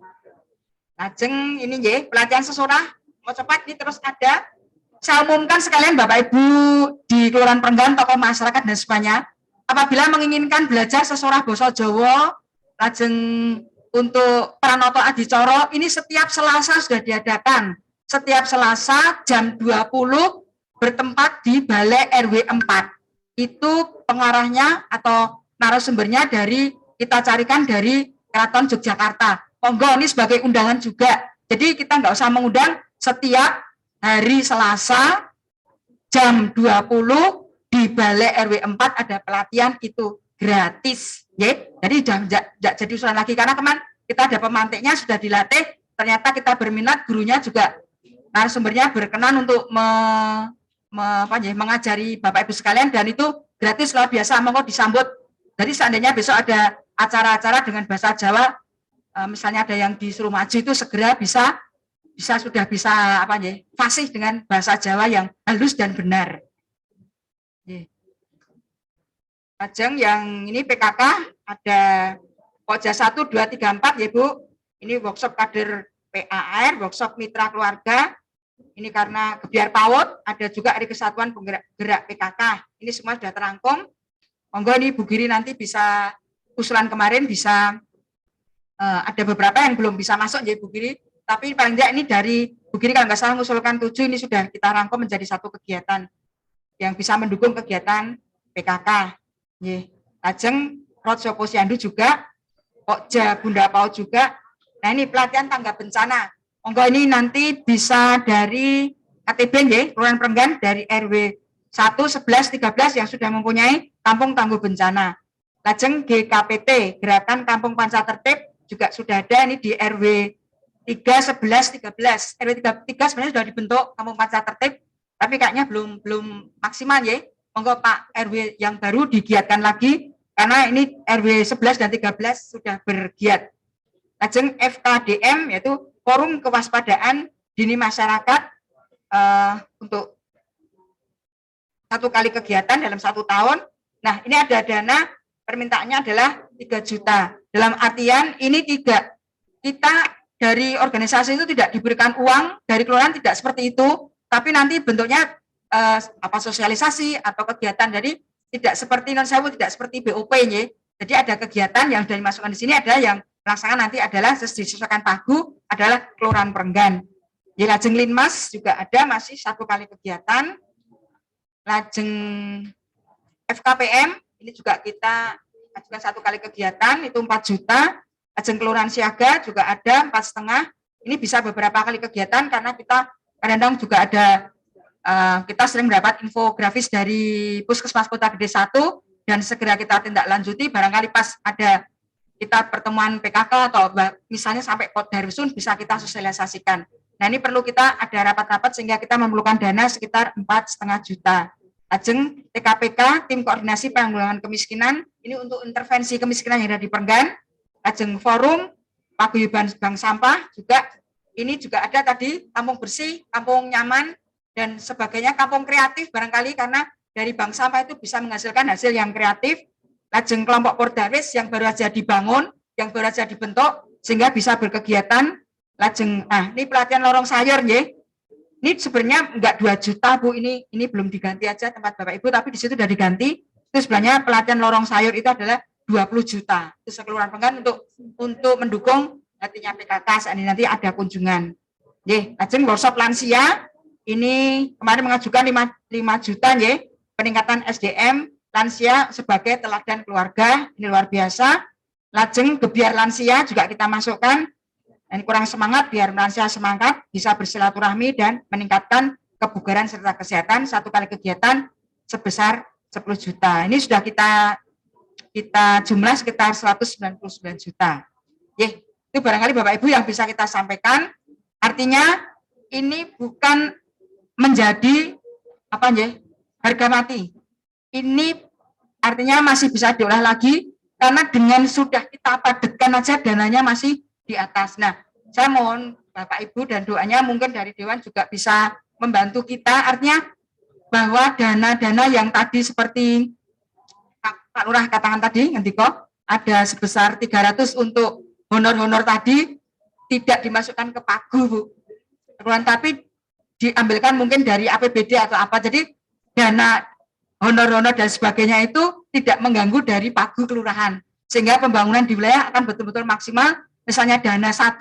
Speaker 4: Lajeng ini ya, pelatihan sesorah, mau cepat ini terus ada. Saya umumkan sekalian Bapak Ibu di Kelurahan Perenggan, tokoh masyarakat dan sebagainya. Apabila menginginkan belajar sesorah basa Jawa, lajeng untuk Pranoto Adicoro, ini setiap Selasa sudah diadakan. Setiap Selasa jam 20 bertempat di Balai RW 4. Itu pengarahnya atau narasumbernya kita carikan dari Keraton Yogyakarta. Monggo, ini sebagai undangan juga. Jadi kita nggak usah mengundang, setiap hari Selasa jam 20 di Balai RW 4 ada pelatihan itu gratis. Ya. Jadi jadi usulan lagi karena kemarin kita ada pemantiknya sudah dilatih, ternyata kita berminat, gurunya juga narasumbernya berkenan untuk mengajari Bapak Ibu sekalian dan itu gratis luar biasa, monggo disambut. Jadi seandainya besok ada acara-acara dengan bahasa Jawa, misalnya ada yang disuruh maju itu segera sudah bisa fasih dengan bahasa Jawa yang halus dan benar. Ajeng yang ini PKK ada Pokja 1, 2, 3, 4 ya Bu. Ini workshop kader PAR, workshop mitra keluarga. Ini karena Gebiar PAUD, ada juga Hari Kesatuan Penggerak PKK. Ini semua sudah terangkum. Monggo ini Bu Giri nanti bisa usulan kemarin bisa ada beberapa yang belum bisa masuk ya Bu Giri, tapi paling tidak ini dari Bu Giri kalau nggak salah mengusulkan 7, ini sudah kita rangkum menjadi satu kegiatan yang bisa mendukung kegiatan PKK. Lajeng Rodsyo Posyandu juga, Pokja Bunda PAUD juga. Nah ini pelatihan tanggap bencana. Monggo ini nanti bisa dari KTB ya, Kelurahan Perenggan dari RW 1, 11, 13 yang sudah mempunyai kampung tangguh bencana. Lajeng GKPT, Gerakan Kampung Panca Tertib, juga sudah ada ini di RW 3, 11, 13. RW 3 sebenarnya sudah dibentuk Kampung Panca Tertib, tapi kayaknya belum maksimal ya. Monggo Pak RW yang baru digiatkan lagi, karena ini RW 11 dan 13 sudah bergiat. Lajeng FKDM, yaitu Forum Kewaspadaan Dini Masyarakat untuk 1 kali kegiatan dalam 1 tahun. Nah, ini ada dana permintaannya adalah 3 juta. Dalam artian ini kita dari organisasi itu tidak diberikan uang, dari kelurahan tidak seperti itu, tapi nanti bentuknya sosialisasi atau kegiatan. Jadi tidak seperti non sewu, tidak seperti BOP ya. Jadi ada kegiatan yang sudah dimasukkan di sini, ada yang pelaksanaan nanti adalah disesuaikan pagu adalah kelurahan Perenggan. Di lajeng Linmas juga ada masih 1 kali kegiatan. Lajeng FKPM ini juga kita ajukan 1 kali kegiatan itu 4 juta. Lajeng kelurahan Siaga juga ada 4,5. Ini bisa beberapa kali kegiatan karena kita kadang-kadang juga ada kita sering mendapat infografis dari Puskesmas Kota Gede 1 dan segera kita tindak lanjuti barangkali pas ada kita pertemuan PKK atau misalnya sampai Poddarsun bisa kita sosialisasikan. Nah ini perlu kita ada rapat-rapat sehingga kita memerlukan dana sekitar 4,5 juta. Lajeng TKPK, Tim Koordinasi Penanggulangan Kemiskinan, ini untuk intervensi kemiskinan yang ada di Perenggan. Lajeng Forum, Paguyuban Bank Sampah juga, ini juga ada tadi kampung bersih, kampung nyaman, dan sebagainya, kampung kreatif barangkali karena dari bank sampah itu bisa menghasilkan hasil yang kreatif. Lajeng kelompok Pordarwis yang baru saja dibangun, yang baru saja dibentuk, sehingga bisa berkegiatan. Lajeng, nah ini pelatihan lorong sayur ya. Ini sebenarnya enggak 2 juta Bu, ini belum diganti aja tempat Bapak Ibu, tapi di situ sudah diganti. Itu sebenarnya pelatihan lorong sayur itu adalah 20 juta. Itu sekelurahan Perenggan untuk mendukung nantinya PKK saat ini nanti ada kunjungan. Nggih, lajeng workshop lansia ini kemarin mengajukan 5 juta ya, peningkatan SDM lansia sebagai teladan keluarga, ini luar biasa. Lajeng gebiar lansia juga kita masukkan. Ini kurang semangat, biar lansia semangat, bisa bersilaturahmi dan meningkatkan kebugaran serta kesehatan. 1 kali kegiatan sebesar 10 juta. Ini sudah kita jumlah sekitar 199 juta. Itu barangkali Bapak Ibu yang bisa kita sampaikan. Artinya ini bukan menjadi harga mati. Ini artinya masih bisa diolah lagi karena dengan sudah kita padatkan aja dananya masih di atas. Nah, saya mohon Bapak Ibu dan doanya mungkin dari Dewan juga bisa membantu kita. Artinya bahwa dana-dana yang tadi seperti Pak Lurah katakan tadi, ngendiko ada sebesar 300 untuk honor-honor tadi tidak dimasukkan ke pagu, Bu. Tapi diambilkan mungkin dari APBD atau apa. Jadi dana honor-honor dan sebagainya itu tidak mengganggu dari pagu kelurahan. Sehingga pembangunan di wilayah akan betul-betul maksimal. Misalnya dana 1,1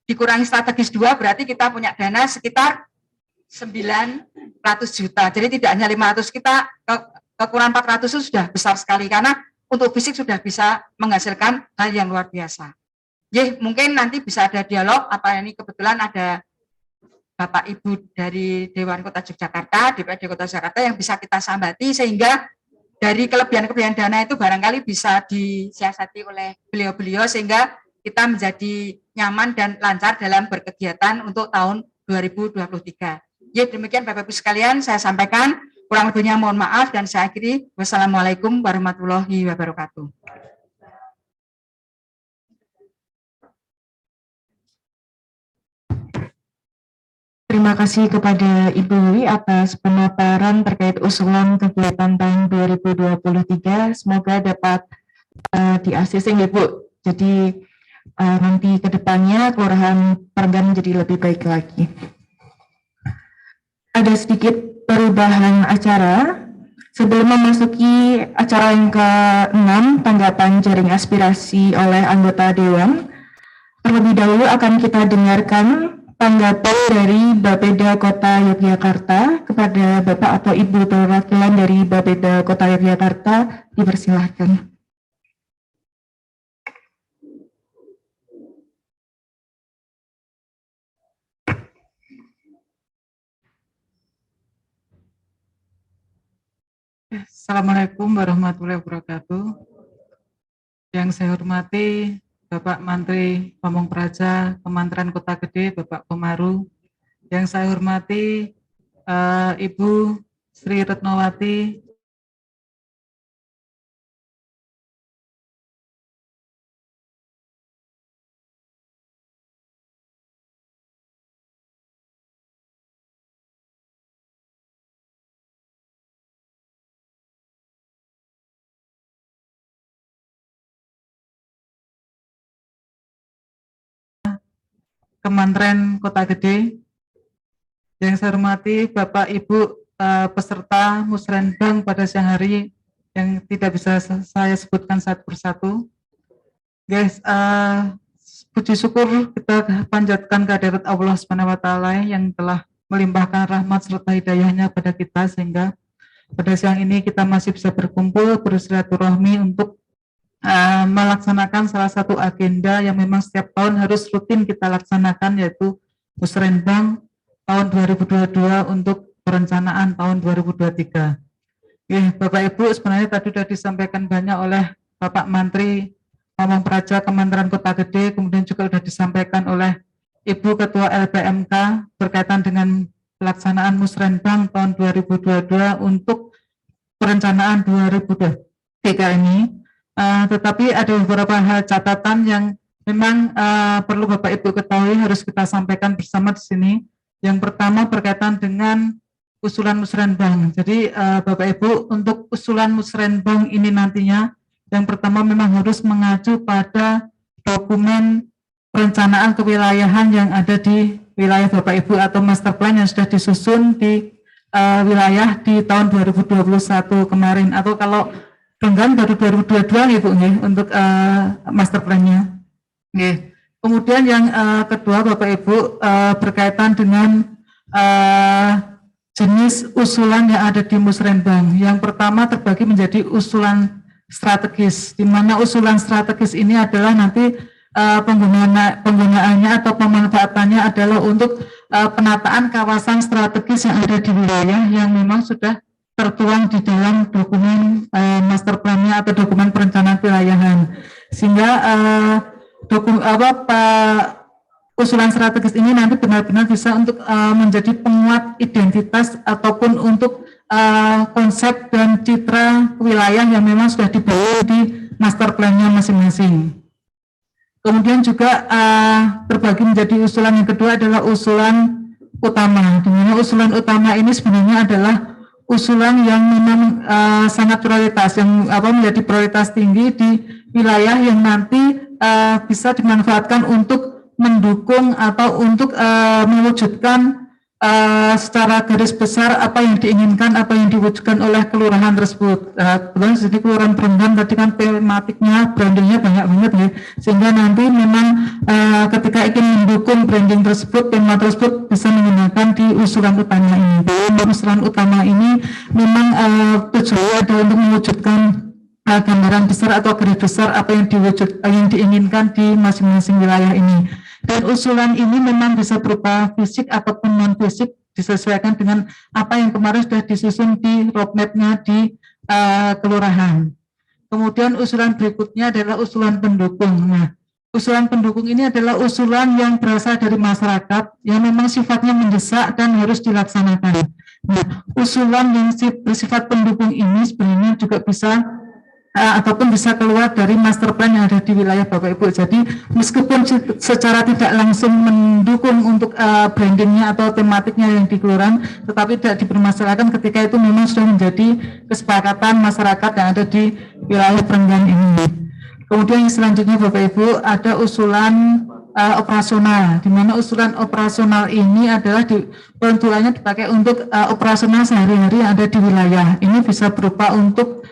Speaker 4: dikurangi strategis 2 berarti kita punya dana sekitar 900 juta. Jadi tidak hanya 500, kita kekurangan 400 itu sudah besar sekali karena untuk fisik sudah bisa menghasilkan hal yang luar biasa. Mungkin nanti bisa ada dialog, ini kebetulan ada Bapak Ibu dari Dewan Kota Yogyakarta, DPRD Kota Jakarta yang bisa kita sambati sehingga dari kelebihan-kelebihan dana itu barangkali bisa disiasati oleh beliau-beliau sehingga kita menjadi nyaman dan lancar dalam berkegiatan untuk tahun 2023. Demikian Bapak Ibu sekalian saya sampaikan, kurang lebihnya mohon maaf dan saya akhiri. Wassalamualaikum warahmatullahi wabarakatuh.
Speaker 2: Terima kasih kepada Ibu Wi atas pemaparan terkait usulan kegiatan tahun 2023. Semoga dapat di-ACC ya Bu. Jadi nanti ke depannya Kelurahan Perenggan menjadi lebih baik lagi. Ada sedikit perubahan acara. Sebelum memasuki acara yang ke-6, tanggapan jaring aspirasi oleh anggota Dewan, terlebih dahulu akan kita dengarkan tanggapan dari Bapeda Kota Yogyakarta kepada Bapak atau Ibu perwakilan dari Bapeda Kota Yogyakarta, dipersilahkan.
Speaker 5: Assalamualaikum warahmatullahi wabarakatuh. Yang saya hormati Bapak Mantri Pamong Praja, Pemantaran Kota Gede, Bapak Komaru. Yang saya hormati Ibu Sri Retnowati, Kementerian Kota Gede, yang saya hormati Bapak Ibu peserta Musrenbang pada siang hari yang tidak bisa saya sebutkan satu persatu. Guys, puji syukur kita panjatkan kehadirat Allah Subhanahu wa taala yang telah melimpahkan rahmat serta hidayahnya pada kita sehingga pada siang ini kita masih bisa berkumpul bersilaturahmi untuk melaksanakan salah satu agenda yang memang setiap tahun harus rutin kita laksanakan, yaitu Musrenbang tahun 2022 untuk perencanaan tahun 2023. Bapak Ibu, sebenarnya tadi sudah disampaikan banyak oleh Bapak Menteri Pamong Praja Kementerian Kota Gede, kemudian juga sudah disampaikan oleh Ibu Ketua LPMK berkaitan dengan pelaksanaan Musrenbang tahun 2022 untuk perencanaan 2023 ini. Tetapi ada beberapa hal catatan yang memang perlu Bapak Ibu ketahui, harus kita sampaikan bersama di sini. Yang pertama berkaitan dengan usulan Musrenbang. Jadi Bapak Ibu, untuk usulan Musrenbang ini nantinya yang pertama memang harus mengacu pada dokumen perencanaan kewilayahan yang ada di wilayah Bapak Ibu atau master plan yang sudah disusun di wilayah di tahun 2021 kemarin, atau kalau Renggan baru 2022 Ibu nih untuk master plan-nya. Kemudian yang kedua Bapak Ibu berkaitan dengan jenis usulan yang ada di Musrenbang. Yang pertama terbagi menjadi usulan strategis, di mana usulan strategis ini adalah nanti penggunaannya atau pemanfaatannya adalah untuk penataan kawasan strategis yang ada di wilayah yang memang sudah tertuang di dalam dokumen master plan-nya atau dokumen perencanaan wilayahan, sehingga usulan strategis ini nanti benar-benar bisa untuk menjadi penguat identitas ataupun untuk konsep dan citra wilayah yang memang sudah dibangun di master plan-nya masing-masing. Kemudian juga terbagi menjadi usulan yang kedua adalah usulan utama, di mana usulan utama ini sebenarnya adalah usulan yang memang sangat prioritas, yang menjadi prioritas tinggi di wilayah yang nanti bisa dimanfaatkan untuk mendukung atau untuk mewujudkan secara garis besar apa yang diinginkan, apa yang diwujudkan oleh kelurahan tersebut. Kebetulan jadi kelurahan Renggan tadi kan tematiknya, brandingnya banyak banget ya, sehingga nanti memang ketika ingin mendukung branding tersebut, tema tersebut bisa menggunakan di usulan utama ini. Usulan utama ini memang tujuannya adalah untuk mewujudkan gambaran besar atau garis besar apa yang diinginkan di masing-masing wilayah ini. Dan usulan ini memang bisa berupa fisik ataupun non fisik, disesuaikan dengan apa yang kemarin sudah disusun di roadmap-nya di kelurahan. Kemudian usulan berikutnya adalah usulan pendukung. Nah, usulan pendukung ini adalah usulan yang berasal dari masyarakat yang memang sifatnya mendesak dan harus dilaksanakan. Nah, usulan yang bersifat pendukung ini sebenarnya juga bisa ataupun bisa keluar dari master plan yang ada di wilayah Bapak Ibu. Jadi meskipun secara tidak langsung mendukung untuk brandingnya atau tematiknya yang di kelurahan, tetapi tidak dipermasalahkan ketika itu memang sudah menjadi kesepakatan masyarakat yang ada di wilayah Renggan ini. Kemudian yang selanjutnya Bapak Ibu ada usulan operasional, di mana usulan operasional ini adalah peruntukannya dipakai untuk operasional sehari-hari yang ada di wilayah. Ini bisa berupa untuk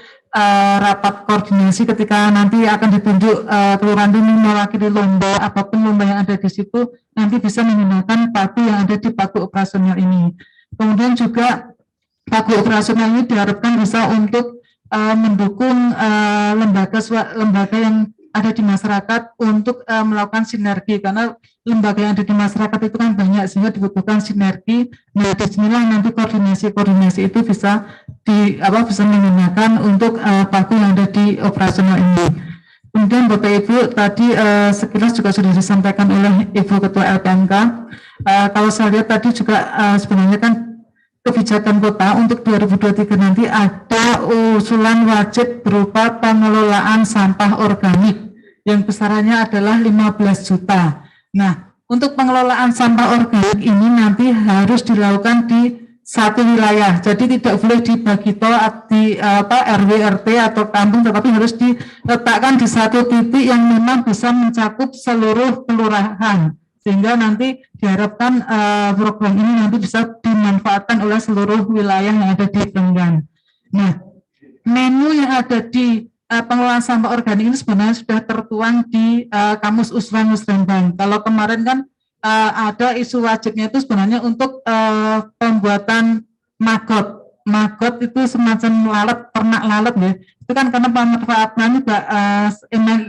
Speaker 5: rapat koordinasi ketika nanti akan ditunjuk kelurahan ini mewakili lomba, apapun lomba yang ada di situ nanti bisa menggunakan pagu yang ada di pagu operasional ini. Kemudian juga pagu operasional ini diharapkan bisa untuk mendukung lembaga yang ada di masyarakat untuk melakukan sinergi, karena lembaga yang ada di masyarakat itu kan banyak sehingga dibutuhkan sinergi. Nah, disinilah nanti koordinasi itu bisa bisa menggunakan untuk pagu yang ada di operasional ini. Kemudian Bapak Ibu tadi sekilas juga sudah disampaikan oleh Ibu Ketua LPMK. Kalau saya lihat tadi juga sebenarnya kan kebijakan kota untuk 2023 nanti ada usulan wajib berupa pengelolaan sampah organik yang besarannya adalah 15 juta. Nah, untuk pengelolaan sampah organik ini nanti harus dilakukan di satu wilayah, jadi tidak boleh dibagi di RW, RT atau kampung, tetapi harus diletakkan di satu titik yang memang bisa mencakup seluruh kelurahan sehingga nanti diharapkan program ini nanti bisa dimanfaatkan oleh seluruh wilayah yang ada di Perenggan. Nah, menu yang ada di pengelolaan sampah organik ini sebenarnya sudah tertuang di Kamus Usulan Musrenbang. Kalau kemarin kan ada isu wajibnya itu sebenarnya untuk pembuatan maggot. Maggot itu semacam lalat, ternak lalat ya. Itu kan karena pemanfaatannya juga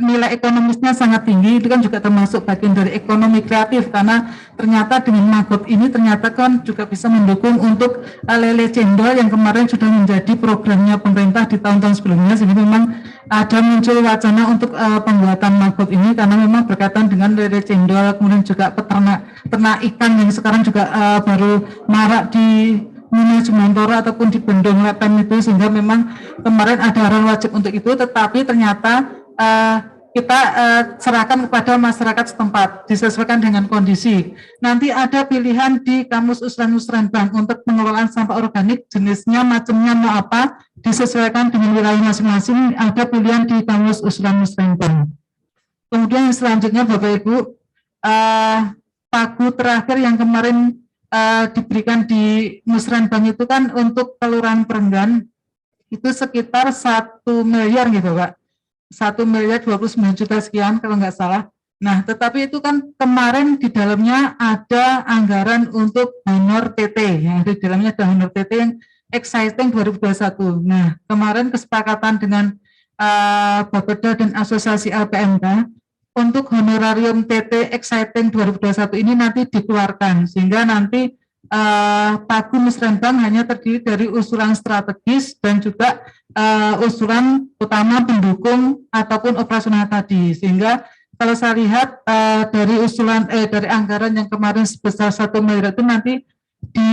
Speaker 5: nilai ekonomisnya sangat tinggi, itu kan juga termasuk bagian dari ekonomi kreatif, karena ternyata dengan maggot ini ternyata kan juga bisa mendukung untuk lele cendol yang kemarin sudah menjadi programnya pemerintah di tahun-tahun sebelumnya, sehingga memang ada muncul wacana untuk pembuatan maggot ini karena memang berkaitan dengan lele cendol, kemudian juga ternak ikan yang sekarang juga baru marak di Jumentoro ataupun di Bendung Lepen itu, sehingga memang kemarin ada aturan wajib untuk itu, tetapi ternyata kita serahkan kepada masyarakat setempat disesuaikan dengan kondisi. Nanti ada pilihan di Kamus Usulan Musrenbang untuk pengelolaan sampah organik, jenisnya macamnya mau apa disesuaikan dengan wilayah masing-masing, ada pilihan di Kamus Usulan Musrenbang. Kemudian selanjutnya Bapak Ibu, pagu terakhir yang kemarin diberikan di Musrenbang itu kan untuk Kelurahan Perenggan itu sekitar 1 miliar gitu Pak, 1.029.000.000 sekian kalau nggak salah. Nah, tetapi itu kan kemarin di dalamnya ada anggaran untuk honor TT, yang di dalamnya ada honor TT yang exciting 2021. Nah, kemarin kesepakatan dengan Bapeda dan Asosiasi LPMK untuk honorarium TT exciting 2021 ini nanti dikeluarkan, sehingga nanti Pagu Musrenbang hanya terdiri dari usulan strategis dan juga usulan utama pendukung ataupun operasional tadi, sehingga kalau saya lihat dari usulan dari anggaran yang kemarin sebesar 1 miliar itu nanti di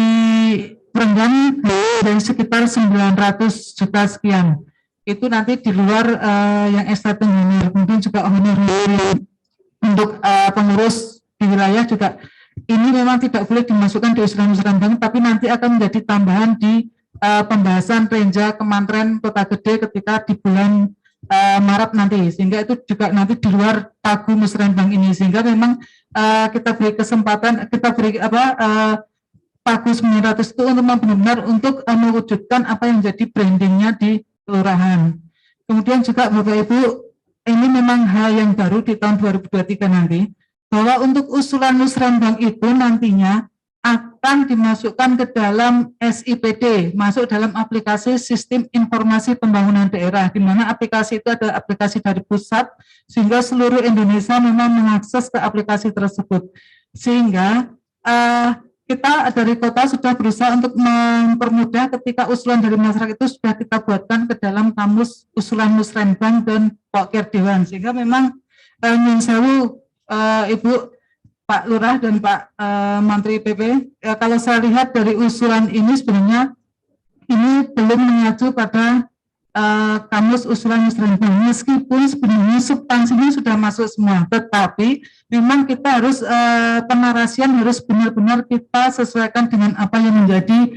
Speaker 5: Perenggan dari sekitar 900 juta sekian. Itu nanti di luar yang exciting honor, mungkin juga honor untuk pengurus di wilayah juga. Ini memang tidak boleh dimasukkan di usulan Musrenbang, tapi nanti akan menjadi tambahan di pembahasan Renja Kementerian Kota Gede ketika di bulan Maret nanti, sehingga itu juga nanti di luar Pagu Musrenbang ini, sehingga memang kita beri kesempatan, kita beri Pagu 900 itu untuk benar-benar untuk mewujudkan apa yang menjadi brandingnya di kelurahan. Kemudian juga Bapak Ibu, ini memang hal yang baru di tahun 2023 nanti, bahwa untuk usulan Musrenbang itu nantinya akan dimasukkan ke dalam SIPD, masuk dalam aplikasi Sistem Informasi Pembangunan Daerah, di mana aplikasi itu adalah aplikasi dari pusat, sehingga seluruh Indonesia memang mengakses ke aplikasi tersebut. Sehingga kita dari kota sudah berusaha untuk mempermudah ketika usulan dari masyarakat itu sudah kita buatkan ke dalam Kamus Usulan Musrenbang dan Pokir Dewan, sehingga memang nyun sewu Ibu Pak Lurah dan Pak Menteri PP, kalau saya lihat dari usulan ini sebenarnya ini belum mengacu pada Kamus Usulan Musrenbang, meskipun sebenarnya substansinya sudah masuk semua, tetapi memang kita harus penarasian harus benar-benar kita sesuaikan dengan apa yang menjadi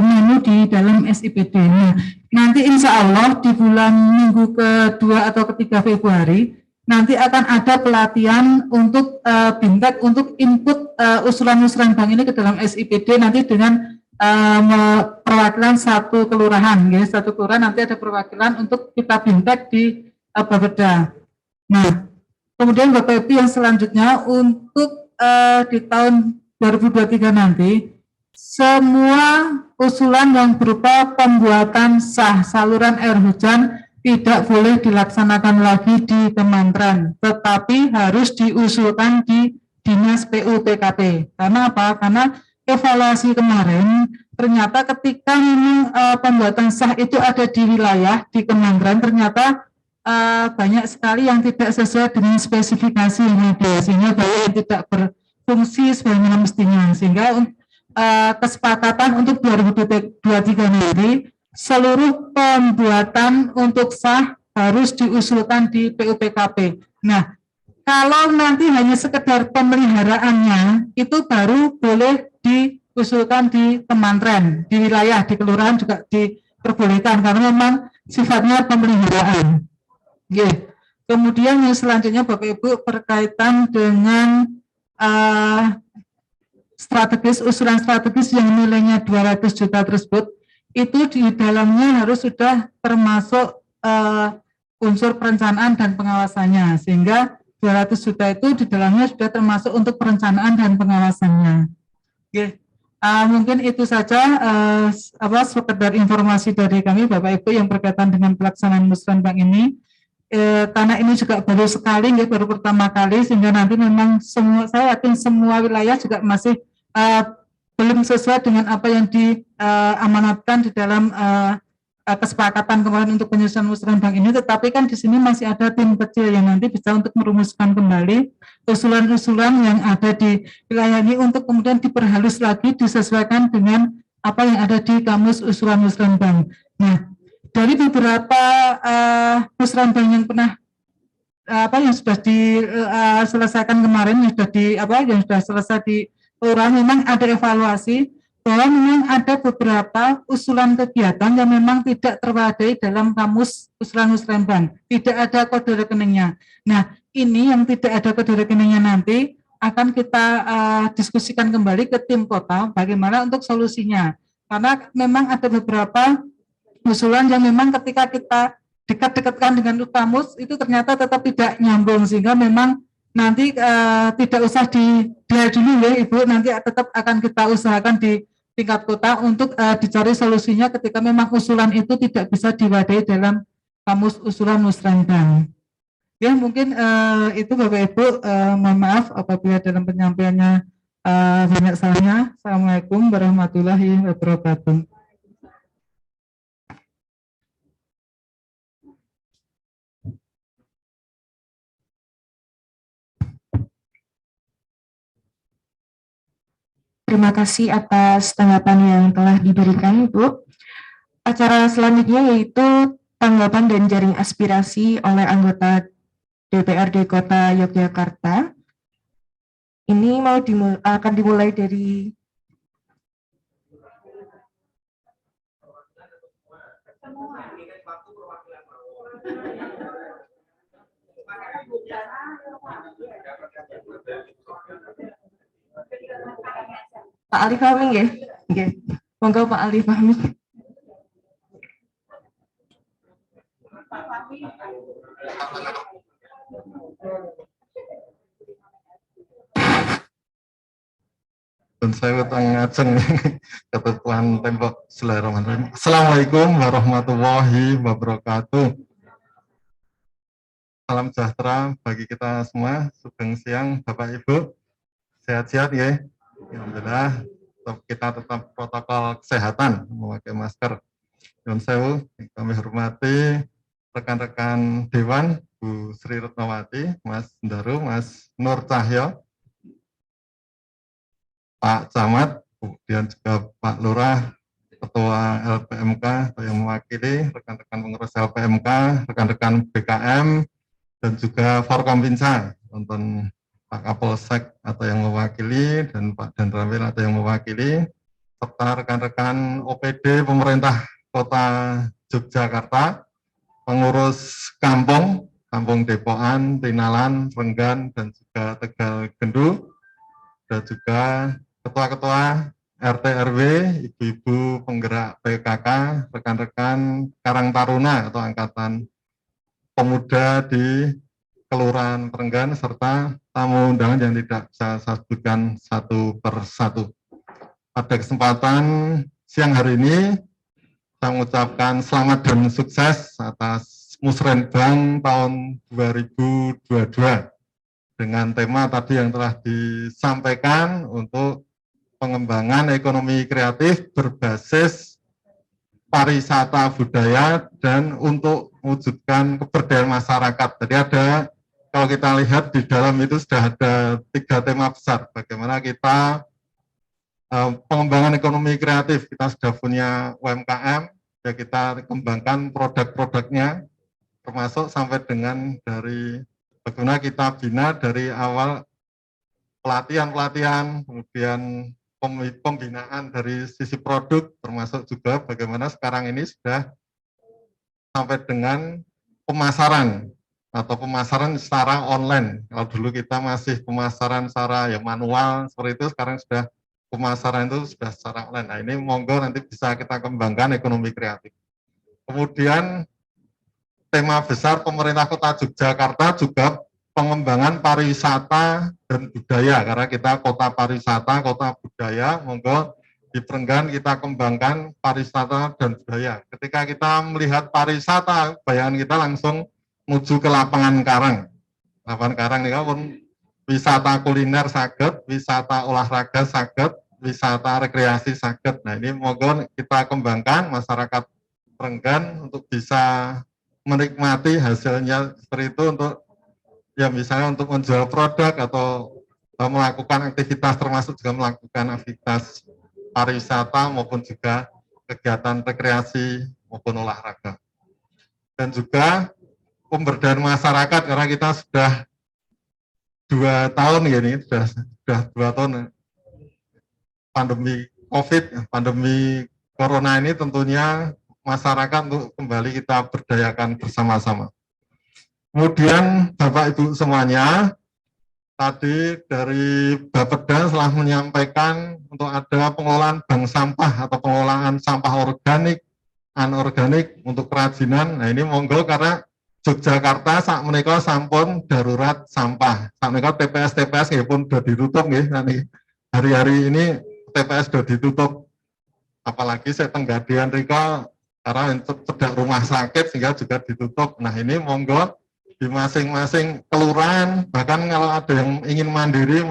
Speaker 5: menu di dalam SIPD. Nah, nanti insya Allah di bulan minggu kedua atau ketiga Februari nanti akan ada pelatihan untuk Bintek untuk input usulan Musrenbang ini ke dalam SIPD nanti dengan perwakilan satu kelurahan, ya, satu kelurahan nanti ada perwakilan untuk kita Bintek di Bapeda. Nah, kemudian Bapak Ibu yang selanjutnya untuk di tahun 2023 nanti semua usulan yang berupa pembuatan sah saluran air hujan tidak boleh dilaksanakan lagi di kementerian, tetapi harus diusulkan di Dinas PUPKP. Karena apa? Karena evaluasi kemarin ternyata ketika memang pembuatan sah itu ada di wilayah di kementerian, ternyata banyak sekali yang tidak sesuai dengan spesifikasi yang ada, sehingga banyak yang tidak berfungsi sebagaimana mestinya, sehingga kesepakatan untuk 2023 nanti seluruh pembuatan untuk sah harus diusulkan di PUPKP. Nah, kalau nanti hanya sekedar pemeliharaannya itu baru boleh diusulkan di kementerian, di wilayah, di kelurahan juga diperbolehkan karena memang sifatnya pemeliharaan. Oke. Kemudian yang selanjutnya Bapak Ibu berkaitan dengan usulan strategis yang nilainya 200 juta tersebut, itu di dalamnya harus sudah termasuk unsur perencanaan dan pengawasannya, sehingga 200 juta itu di dalamnya sudah termasuk untuk perencanaan dan pengawasannya. Oke. Mungkin itu saja sekedar informasi dari kami Bapak Ibu yang berkaitan dengan pelaksanaan musrenbang ini. Karena ini juga baru sekali, baru pertama kali, sehingga nanti memang saya yakin semua wilayah juga masih belum sesuai dengan apa yang diamanatkan di dalam kesepakatan kemarin untuk penyusunan musrenbang ini, tetapi kan di sini masih ada tim kecil yang nanti bisa untuk merumuskan kembali usulan-usulan yang ada di wilayah ini untuk kemudian diperhalus lagi, disesuaikan dengan apa yang ada di kamus usulan musrenbang. Nah, dari beberapa musrenbang yang pernah yang sudah diselesaikan kemarin, yang sudah selesai di Kelurahan, memang ada evaluasi bahwa memang ada beberapa usulan kegiatan yang memang tidak terwadai dalam kamus usulan musrenbang, tidak ada kode rekeningnya. Nah, ini yang tidak ada kode rekeningnya nanti akan kita diskusikan kembali ke tim kota bagaimana untuk solusinya, karena memang ada beberapa usulan yang memang ketika kita dekat-dekatkan dengan kamus itu ternyata tetap tidak nyambung, sehingga memang nanti tidak usah dia dulu ya Ibu, nanti tetap akan kita usahakan di tingkat kota untuk dicari solusinya ketika memang usulan itu tidak bisa diwadai dalam kamus usulan musrenbang. Ya, mungkin itu Bapak Ibu, mohon maaf apabila dalam penyampaiannya banyak salahnya. Assalamualaikum warahmatullahi wabarakatuh.
Speaker 2: Terima kasih atas tanggapan yang telah diberikan, Ibu. Acara selanjutnya yaitu tanggapan dan jaring aspirasi oleh anggota DPRD Kota Yogyakarta. Ini akan dimulai dari Pak Ali Fahmi ya. Oke. Monggo Pak Ali Fahmi.
Speaker 6: Dan saya ngajeng ketentuan tembok. Bismillahirrahmanirrahim. Assalamualaikum warahmatullahi wabarakatuh. Salam sejahtera bagi kita semua. Sugeng siang Bapak Ibu. Sehat-sehat ya. Alhamdulillah. Kita tetap protokol kesehatan, memakai masker. Nyuwun sewu, kami hormati rekan-rekan Dewan, Bu Sri Retnawati, Mas Ndaru, Mas Nur Cahyo, Pak Camat, kemudian juga Pak Lurah, Ketua LPMK yang mewakili, rekan-rekan pengurus LPMK, rekan-rekan BKM, dan juga Forkompinsa, nonton Pak Kapolsek atau yang mewakili, dan Pak Danramil atau yang mewakili, serta rekan-rekan OPD pemerintah Kota Yogyakarta, pengurus kampung Depokan, Tinalan, Renggan, dan juga Tegal Gendu, dan juga ketua-ketua RT RW, ibu-ibu penggerak PKK, rekan-rekan Karang Taruna atau Angkatan Pemuda di Kelurahan Renggan, serta tamu undangan yang tidak bisa saya sebutkan satu persatu. Pada kesempatan siang hari ini, saya mengucapkan selamat dan sukses atas Musrenbang tahun 2022 dengan tema tadi yang telah disampaikan untuk pengembangan ekonomi kreatif berbasis pariwisata budaya dan untuk mewujudkan keberdayaan masyarakat. Jadi kalau kita lihat di dalam itu sudah ada 3 tema besar. Bagaimana kita pengembangan ekonomi kreatif, kita sudah punya UMKM, ya kita kembangkan produk-produknya, termasuk sampai dengan dari bagaimana kita bina dari awal pelatihan, kemudian pembinaan dari sisi produk, termasuk juga bagaimana sekarang ini sudah sampai dengan pemasaran. atau pemasaran secara online. Kalau dulu kita masih pemasaran secara ya manual seperti itu, sekarang sudah pemasaran itu sudah secara online. Nah, ini monggo nanti bisa kita kembangkan ekonomi kreatif. Kemudian tema besar pemerintah Kota Yogyakarta juga pengembangan pariwisata dan budaya, karena kita kota pariwisata, kota budaya, monggo di Prenggan kita kembangkan pariwisata dan budaya. Ketika kita melihat pariwisata, bayangan kita langsung menuju ke lapangan Karang. Lapangan Karang ini pun wisata kuliner saged, wisata olahraga saged, wisata rekreasi saged. Nah, ini monggo kita kembangkan masyarakat Prenggan untuk bisa menikmati hasilnya seperti itu, untuk ya misalnya untuk menjual produk atau melakukan aktivitas, termasuk juga melakukan aktivitas pariwisata maupun juga kegiatan rekreasi maupun olahraga. Dan juga pemberdayaan masyarakat, karena kita sudah 2 tahun ya, ini sudah 2 tahun pandemi COVID, pandemi Corona ini, tentunya masyarakat untuk kembali kita berdayakan bersama-sama. Kemudian Bapak Ibu semuanya, tadi dari Bapeda telah menyampaikan untuk ada pengelolaan bank sampah atau pengelolaan sampah organik, anorganik untuk kerajinan. Nah, ini monggo, karena Yogyakarta saat menika sampun darurat sampah. Saat menika TPS nggih pun sudah ditutup nggih. Nanti hari-hari ini TPS sudah ditutup. Apalagi saya Tenggadian rika karena cedak rumah sakit sehingga juga ditutup. Nah, ini monggo di masing-masing kelurahan, bahkan kalau ada yang ingin mandiri